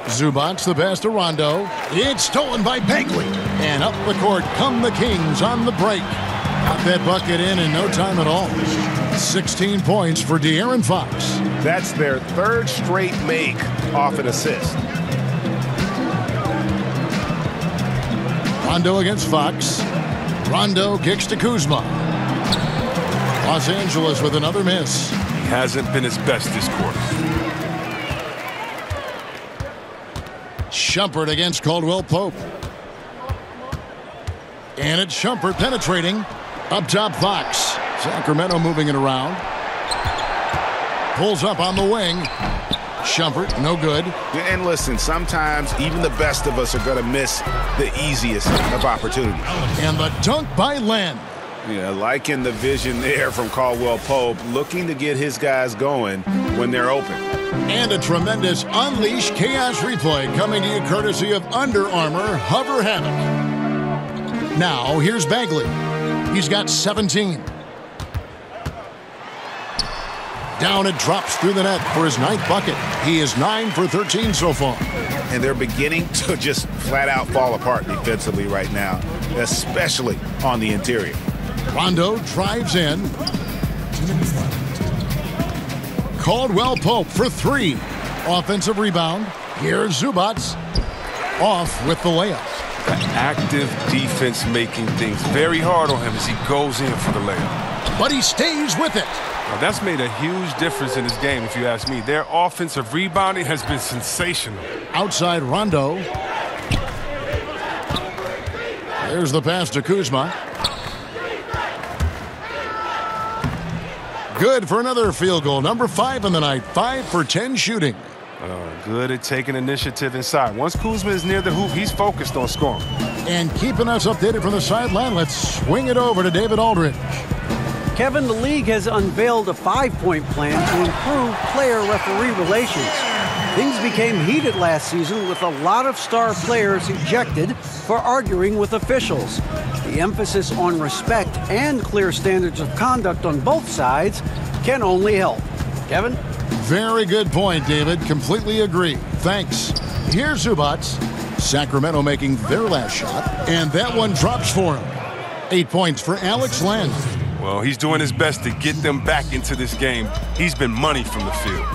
Zubac the pass to Rondo. It's stolen by Bagley. And up the court come the Kings on the break. Got that bucket in no time at all. 16 points for De'Aaron Fox. That's their 3rd straight make off an assist. Rondo against Fox. Rondo kicks to Kuzma. Los Angeles with another miss. He hasn't been his best this quarter. Shumpert against Caldwell Pope. And it's Shumpert penetrating. Up top, Fox. Sacramento moving it around. Pulls up on the wing. Shumpert, no good. And listen, sometimes even the best of us are going to miss the easiest of opportunities. And the dunk by Len. Yeah, liking the vision there from Caldwell Pope, looking to get his guys going when they're open. And a tremendous Unleash Chaos replay coming to you courtesy of Under Armour Hover Havoc. Now, here's Bagley. He's got 17. Down it drops through the net for his 9th bucket. He is 9 for 13 so far. And they're beginning to just flat out fall apart defensively right now, especially on the interior. Rondo drives in. Caldwell Pope for 3. Offensive rebound. Here's Zubats off with the layup. The active defense making things very hard on him as he goes in for the layup. But he stays with it. Now, that's made a huge difference in this game, if you ask me. Their offensive rebounding has been sensational. Outside Rondo. There's the pass to Kuzma. Good for another field goal. Number 5 in the night. 5 for 10 shooting. Good at taking initiative inside. Once Kuzma is near the hoop, he's focused on scoring. And keeping us updated from the sideline, let's swing it over to David Aldridge. Kevin, the league has unveiled a 5-point plan to improve player-referee relations. Things became heated last season with a lot of star players ejected for arguing with officials. The emphasis on respect and clear standards of conduct on both sides can only help. Kevin? Very good point, David. Completely agree. Thanks. Here's Zubats. Sacramento making their last shot, and that one drops for him. 8 points for Alex Len. Well, he's doing his best to get them back into this game. He's been money from the field.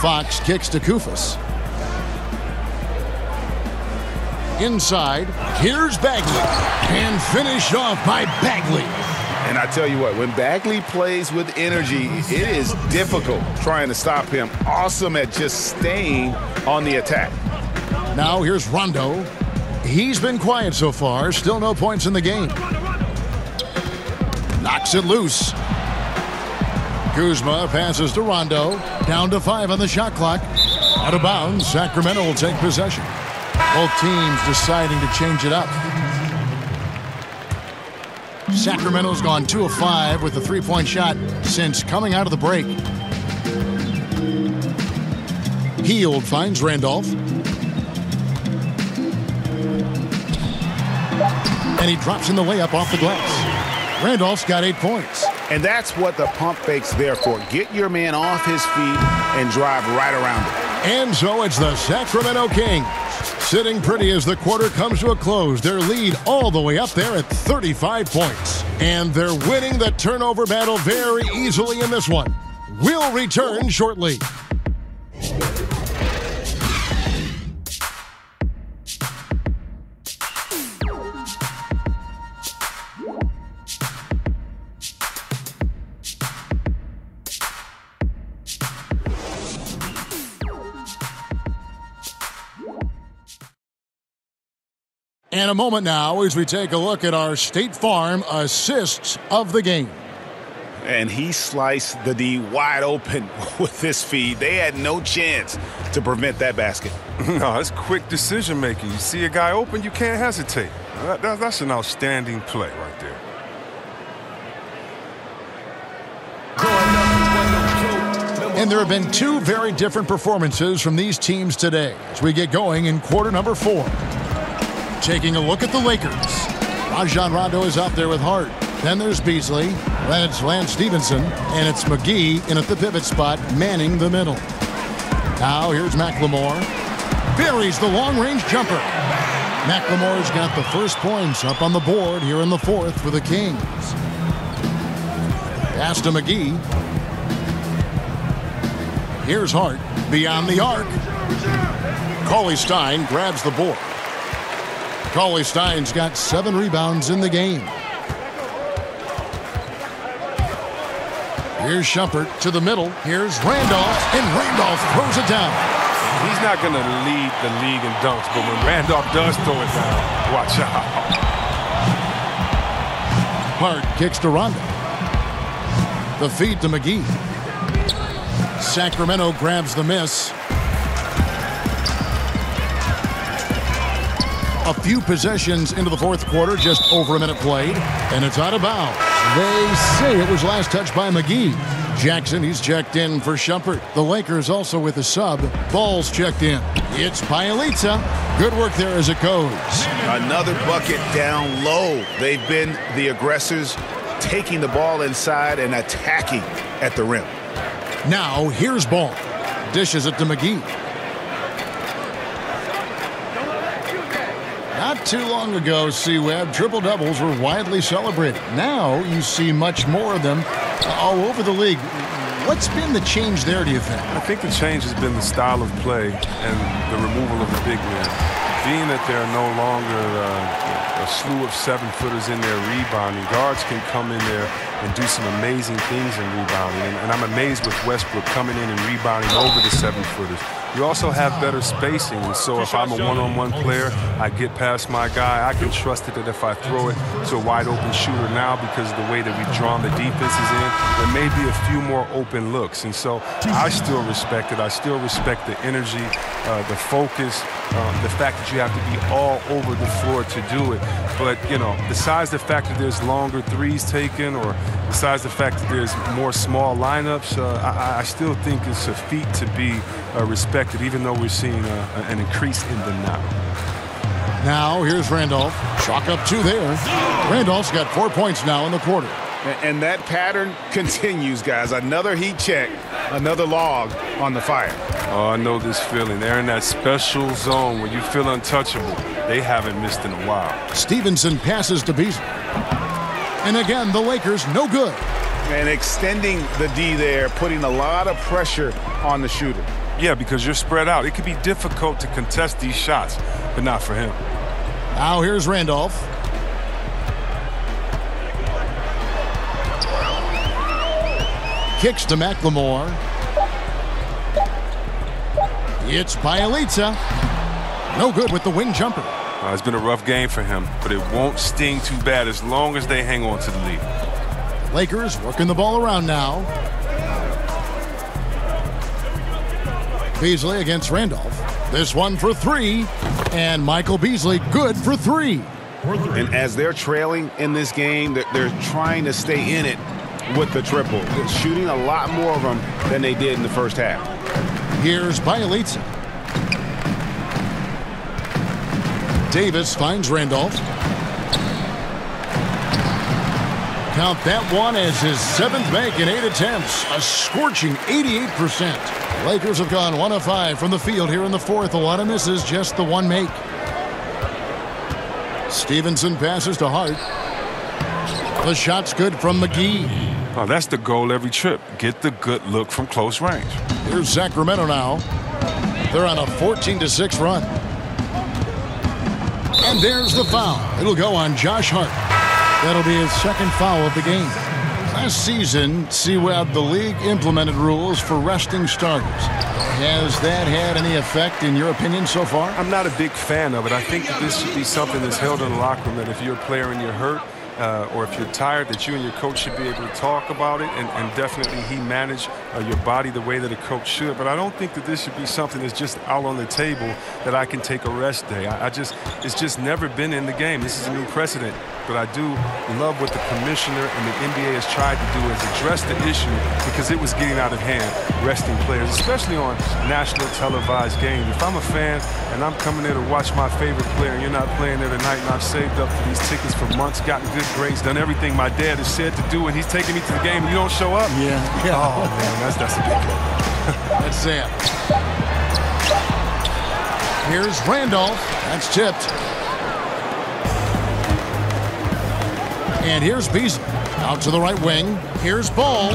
Fox kicks to Kufas. Inside, here's Bagley. And finished off by Bagley. And I tell you what, when Bagley plays with energy, it is difficult trying to stop him. Awesome at just staying on the attack. Now here's Rondo. He's been quiet so far. Still no points in the game. Knocks it loose. Kuzma passes to Rondo. Down to 5 on the shot clock. Out of bounds. Sacramento will take possession. Both teams deciding to change it up. Sacramento's gone 2 of 5 with a 3-point shot since coming out of the break. Hield finds Randolph. And he drops in the layup off the glass. Randolph's got 8 points. And that's what the pump fake's there for. Get your man off his feet and drive right around it. And so it's the Sacramento Kings sitting pretty as the quarter comes to a close. Their lead all the way up there at 35 points. And they're winning the turnover battle very easily in this one. We'll return shortly. And a moment now as we take a look at our State Farm assists of the game. And he sliced the D wide open with this feed. They had no chance to prevent that basket. No, it's quick decision making. You see a guy open, you can't hesitate. That's an outstanding play right there. And there have been 2 very different performances from these teams today as we get going in quarter number 4. Taking a look at the Lakers. Rajon Rondo is out there with Hart. Then there's Beasley. Then it's Lance Stevenson. And it's McGee in at the pivot spot, manning the middle. Now here's McLemore. Buries the long-range jumper. McLemore's got the first points up on the board here in the 4th for the Kings. Pass to McGee. Here's Hart. Beyond the arc. Cauley-Stein grabs the board. Cauley-Stein's got 7 rebounds in the game. Here's Shumpert to the middle. Here's Randolph, and Randolph throws it down. He's not going to lead the league in dunks, but when Randolph does throw it down, watch out. Hart kicks to Rondo. The feed to McGee. Sacramento grabs the miss. A few possessions into the 4th quarter, just over a minute played, and it's out of bounds. They say it was last touched by McGee. Jackson, he's checked in for Shumpert. The Lakers also with a sub. Ball's checked in. It's Bielitsa. Good work there as it goes. Another bucket down low. They've been the aggressors, taking the ball inside and attacking at the rim. Now here's Ball. Dishes it to McGee. Not too long ago, C-Web, triple-doubles were widely celebrated. Now you see much more of them all over the league. What's been the change there, do you think? I think the change has been the style of play and the removal of the big men. Being that there are no longer a slew of 7-footers in there rebounding, guards can come in there and do some amazing things in rebounding. And I'm amazed with Westbrook coming in and rebounding over the 7-footers. You also have better spacing, and so if I'm a one-on-one player, I get past my guy, I can trust it that if I throw it to a wide-open shooter now, because of the way that we've drawn the defenses in, there may be a few more open looks. And so I still respect it. I still respect the energy, the focus, the fact that you have to be all over the floor to do it. But, you know, besides the fact that there's longer threes taken, or besides the fact that there's more small lineups, I still think it's a feat to be respected, even though we're seeing an increase in them now. Now here's Randolph. Chalk up 2 there. Randolph's got 4 points now in the quarter. And that pattern continues, guys. Another heat check, another log on the fire. Oh, I know this feeling. They're in that special zone where you feel untouchable. They haven't missed in a while. Stevenson passes to Beasley. And again, the Lakers no good. And extending the D there, putting a lot of pressure on the shooter. Yeah, because you're spread out. It can be difficult to contest these shots, but not for him. Now here's Randolph. Kicks to McLemore. It's Bielitsa. No good with the wing jumper. It's been a rough game for him, but it won't sting too bad as long as they hang on to the lead. Lakers working the ball around now. Beasley against Randolph. This one for 3. And Michael Beasley good for 3. And as they're trailing in this game, they're trying to stay in it with the triple. They're shooting a lot more of them than they did in the first half. Here's Bielitsa. Davis finds Randolph. Count that one as his 7th make in 8 attempts. A scorching 88%. Lakers have gone 1 of 5 from the field here in the 4th. A lot of misses, just the 1 make. Stevenson passes to Hart. The shot's good from McGee. Oh, that's the goal every trip. Get the good look from close range. Here's Sacramento now. They're on a 14-6 run. And there's the foul. It'll go on Josh Hart. That'll be his 2nd foul of the game. Last season, C-Web, the league implemented rules for resting starters. Has that had any effect, in your opinion, so far? I'm not a big fan of it. I think that this should be something that's held in the locker room, that if you're a player and you're hurt, or if you're tired, that you and your coach should be able to talk about it, and definitely he manage your body the way that a coach should. But I don't think that this should be something that's just out on the table that I can take a rest day. It's just never been in the game. This is a new precedent. But I do love what the commissioner and the NBA has tried to do, is address the issue, because it was getting out of hand, resting players, especially on national televised games. If I'm a fan and I'm coming there to watch my favorite player and you're not playing there tonight, and I've saved up for these tickets for months, gotten good grades, done everything my dad has said to do, and he's taking me to the game and you don't show up? Yeah. Oh, man, that's a big deal. That's Sam. Here's Randolph. That's tipped. And here's Beasley. Out to the right wing. Here's Ball.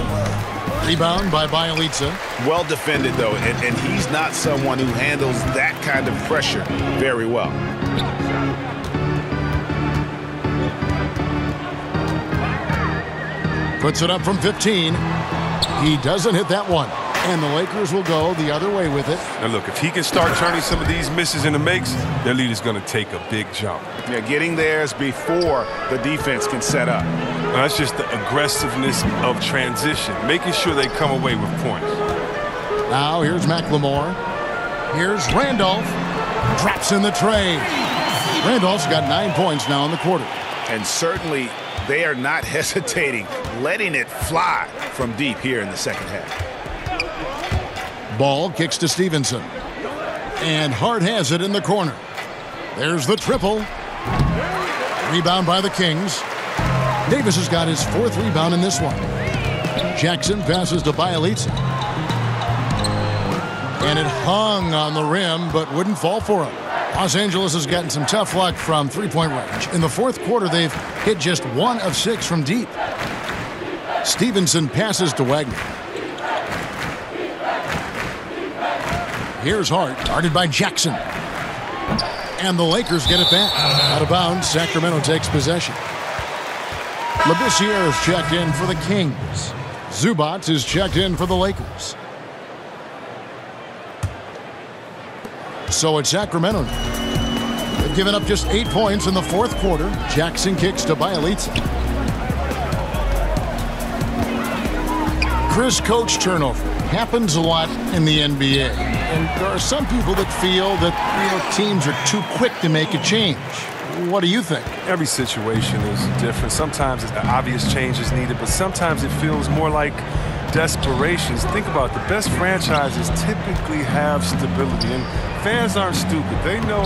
Rebound by Bielitsa. Well defended, though, and he's not someone who handles that kind of pressure very well. Puts it up from 15. He doesn't hit that one. And the Lakers will go the other way with it. Now, look, if he can start turning some of these misses into makes, their lead is going to take a big jump. Yeah, getting theirs before the defense can set up. Now, that's just the aggressiveness of transition, making sure they come away with points. Now, here's McLemore. Here's Randolph. Drops in the tray. Randolph's got 9 points now in the quarter. And certainly, they are not hesitating, letting it fly from deep here in the second half. Ball kicks to Stevenson. And Hart has it in the corner. There's the triple. Rebound by the Kings. Davis has got his 4th rebound in this one. Jackson passes to Bielitsa. And it hung on the rim, but wouldn't fall for him. Los Angeles has gotten some tough luck from three-point range. In the 4th quarter, they've hit just 1 of 6 from deep. Stevenson passes to Wagner. Here's Hart, guarded by Jackson. And the Lakers get it back. Out of bounds, Sacramento takes possession. Labissiere is checked in for the Kings. Zubac is checked in for the Lakers. So it's Sacramento. They've given up just 8 points in the fourth quarter. Jackson kicks to Bielitsa. Chris, coach turnover happens a lot in the NBA. And there are some people that feel that teams are too quick to make a change. What do you think? Every situation is different. Sometimes the obvious change is needed, but sometimes it feels more like desperations. Think about it. The best franchises typically have stability, and fans aren't stupid. They know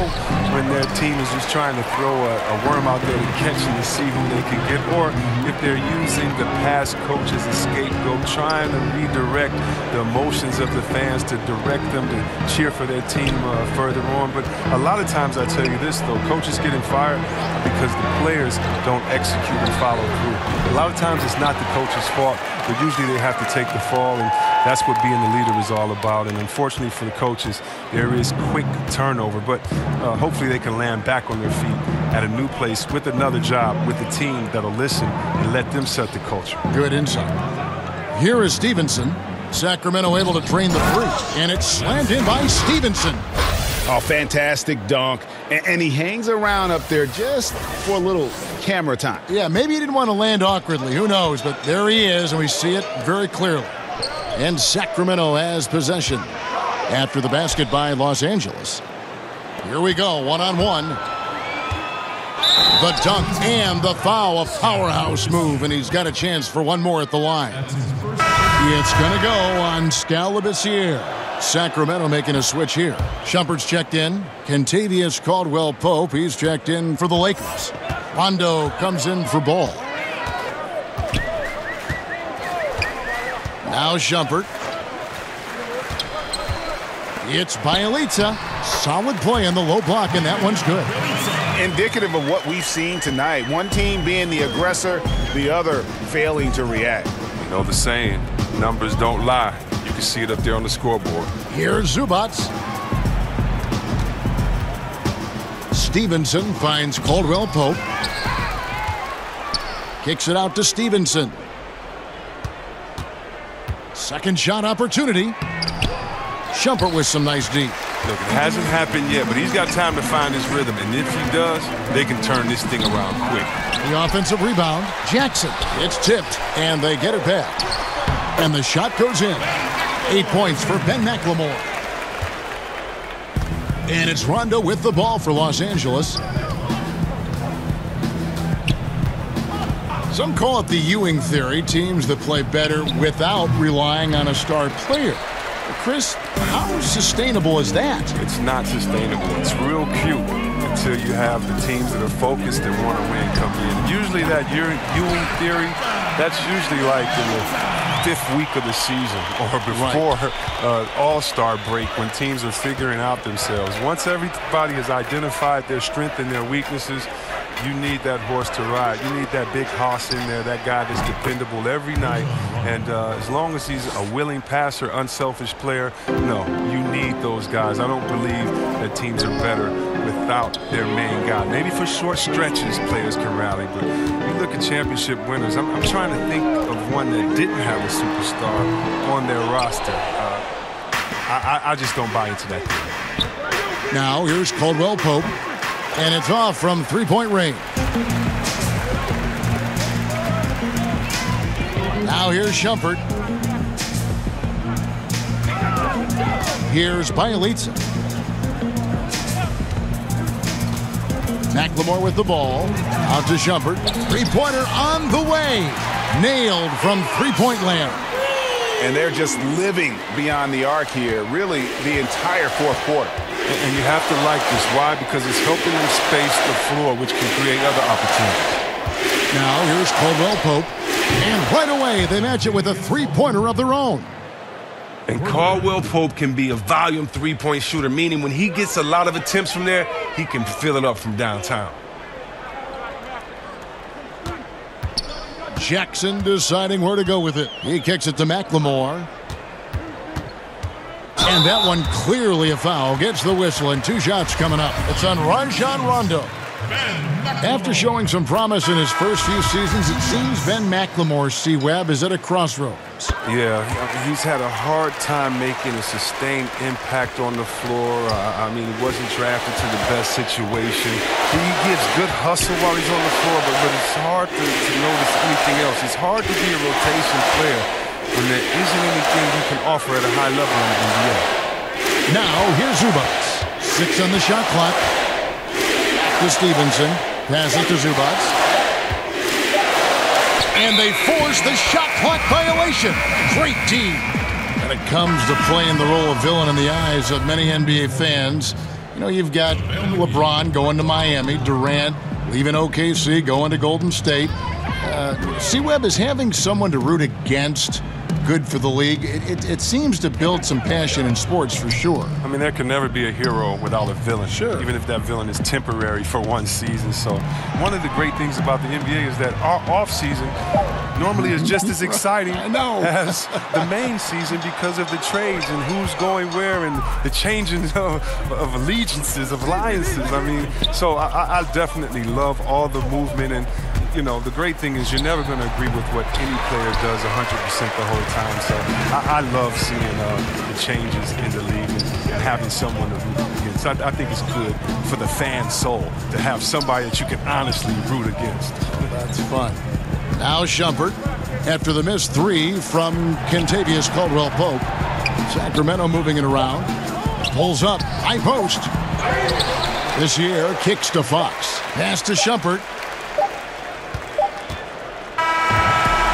when their team is just trying to throw a worm out there to catch and to see who they can get, or if they're using the past coach as a scapegoat, trying to redirect the emotions of the fans to direct them to cheer for their team further on. But a lot of times, I tell you this, though, coaches getting fired because the players don't execute and follow through. A lot of times it's not the coach's fault, but usually they have to take the fall, and that's what being the leader is all about. And unfortunately for the coaches, there is quick turnover, but hopefully they can land back on their feet at a new place with another job, with a team that'll listen and let them set the culture. Good insight. Here is Stevenson. Sacramento able to drain the three, and it's slammed in by Stevenson. Oh, fantastic dunk. And he hangs around up there just for a little camera time. Yeah, maybe he didn't want to land awkwardly. Who knows? But there he is, and we see it very clearly. And Sacramento has possession after the basket by Los Angeles. Here we go, one-on-one. The dunk and the foul, a powerhouse move, and he's got a chance for one more at the line. It's going to go on Labissiere. Sacramento making a switch here. Shumpert's checked in. Kentavious Caldwell-Pope, he's checked in for the Lakers. Rondo comes in for Ball. Now Shumpert. It's Bielitsa. Solid play in the low block, and that one's good. Indicative of what we've seen tonight. One team being the aggressor, the other failing to react. You know the saying, numbers don't lie. You can see it up there on the scoreboard. Here's Zubac. Stevenson finds Caldwell-Pope. Kicks it out to Stevenson. Second shot opportunity. Shumpert with some nice deep. Look, it hasn't happened yet, but he's got time to find his rhythm. And if he does, they can turn this thing around quick. The offensive rebound. Jackson. It's tipped, and they get it back. And the shot goes in. 8 points for Ben McLemore. And it's Rondo with the ball for Los Angeles. Some call it the Ewing theory, teams that play better without relying on a star player. Chris, how sustainable is that? It's not sustainable. It's real cute until you have the teams that are focused and want to win come in. Usually that Ewing theory, that's usually like in the 5th week of the season or before All-Star break when teams are figuring out themselves. Once everybody has identified their strength and their weaknesses, you need that horse to ride. You need that big hoss in there, that guy that's dependable every night. And as long as he's a willing passer, unselfish player, no, you need those guys. I don't believe that teams are better without their main guy. Maybe for short stretches, players can rally, but you look at championship winners. I'm trying to think of one that didn't have a superstar on their roster. I just don't buy into that theory. Now here's Caldwell-Pope. And it's off from three-point range. Now here's Shumpert. Here's Bielitsa. McLemore with the ball. Out to Shumpert. Three-pointer on the way. Nailed from three-point land. And they're just living beyond the arc here, really the entire fourth quarter. And you have to like this. Why? Because it's helping them space the floor, which can create other opportunities. Now here's Caldwell-Pope. And right away, they match it with a three-pointer of their own. And Caldwell-Pope can be a volume three-point shooter, meaning when he gets a lot of attempts from there, he can fill it up from downtown. Jackson deciding where to go with it. He kicks it to McLemore. And that one clearly a foul. Gets the whistle, and 2 shots coming up. It's on Rajon Rondo. After showing some promise in his first few seasons, it seems Ben McLemore's C-Web is at a crossroads. Yeah, he's had a hard time making a sustained impact on the floor. I mean, he wasn't drafted to the best situation. He gives good hustle while he's on the floor, but it's hard to notice anything else. It's hard to be a rotation player when there isn't anything you can offer at a high level in the NBA. Now, here's Zubac. 6 on the shot clock. To Stevenson. Pass it to Zubac. And they force the shot clock violation. Great D. And it comes to playing the role of villain in the eyes of many NBA fans. You know, you've got LeBron going to Miami, Durant leaving OKC, going to Golden State. C-Web is having someone to root against good for the league. It seems to build some passion in sports for sure. I mean, there can never be a hero without a villain, sure, even if that villain is temporary for one season. So one of the great things about the NBA is that our offseason normally is just as exciting as the main season because of the trades and who's going where and the changing of allegiances, of alliances. I mean, so I definitely love all the movement. And you know, the great thing is you're never going to agree with what any player does 100% the whole time. So I love seeing the changes in the league and having someone to root against. I think it's good for the fan soul to have somebody that you can honestly root against. That's fun. Now Shumpert, after the missed 3 from Kentavious Caldwell-Pope. Sacramento moving it around. Pulls up, high post. This year, kicks to Fox. Pass to Shumpert.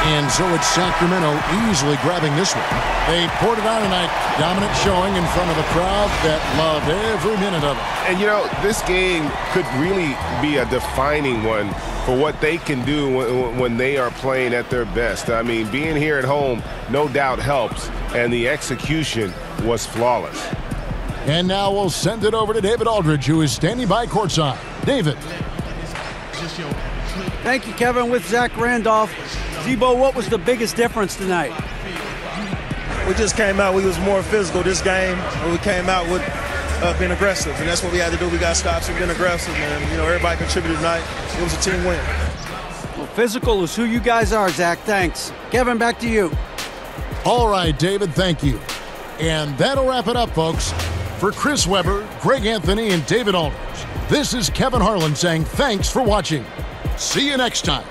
And so it's Sacramento easily grabbing this one. They poured it on tonight. Dominant showing in front of a crowd that loved every minute of it. And, you know, this game could really be a defining one for what they can do when they are playing at their best. I mean, being here at home no doubt helps, and the execution was flawless. And now we'll send it over to David Aldridge, who is standing by courtside. David. Thank you, Kevin. With Zach Randolph. Zebo, what was the biggest difference tonight? We just came out. We was more physical this game. And we came out with being aggressive, and that's what we had to do. We got stops and being aggressive, and, you know, everybody contributed tonight. It was a team win. Well, physical is who you guys are, Zach. Thanks. Kevin, back to you. All right, David, thank you. And that'll wrap it up, folks. For Chris Webber, Greg Anthony, and David Aldridge, this is Kevin Harlan saying thanks for watching. See you next time.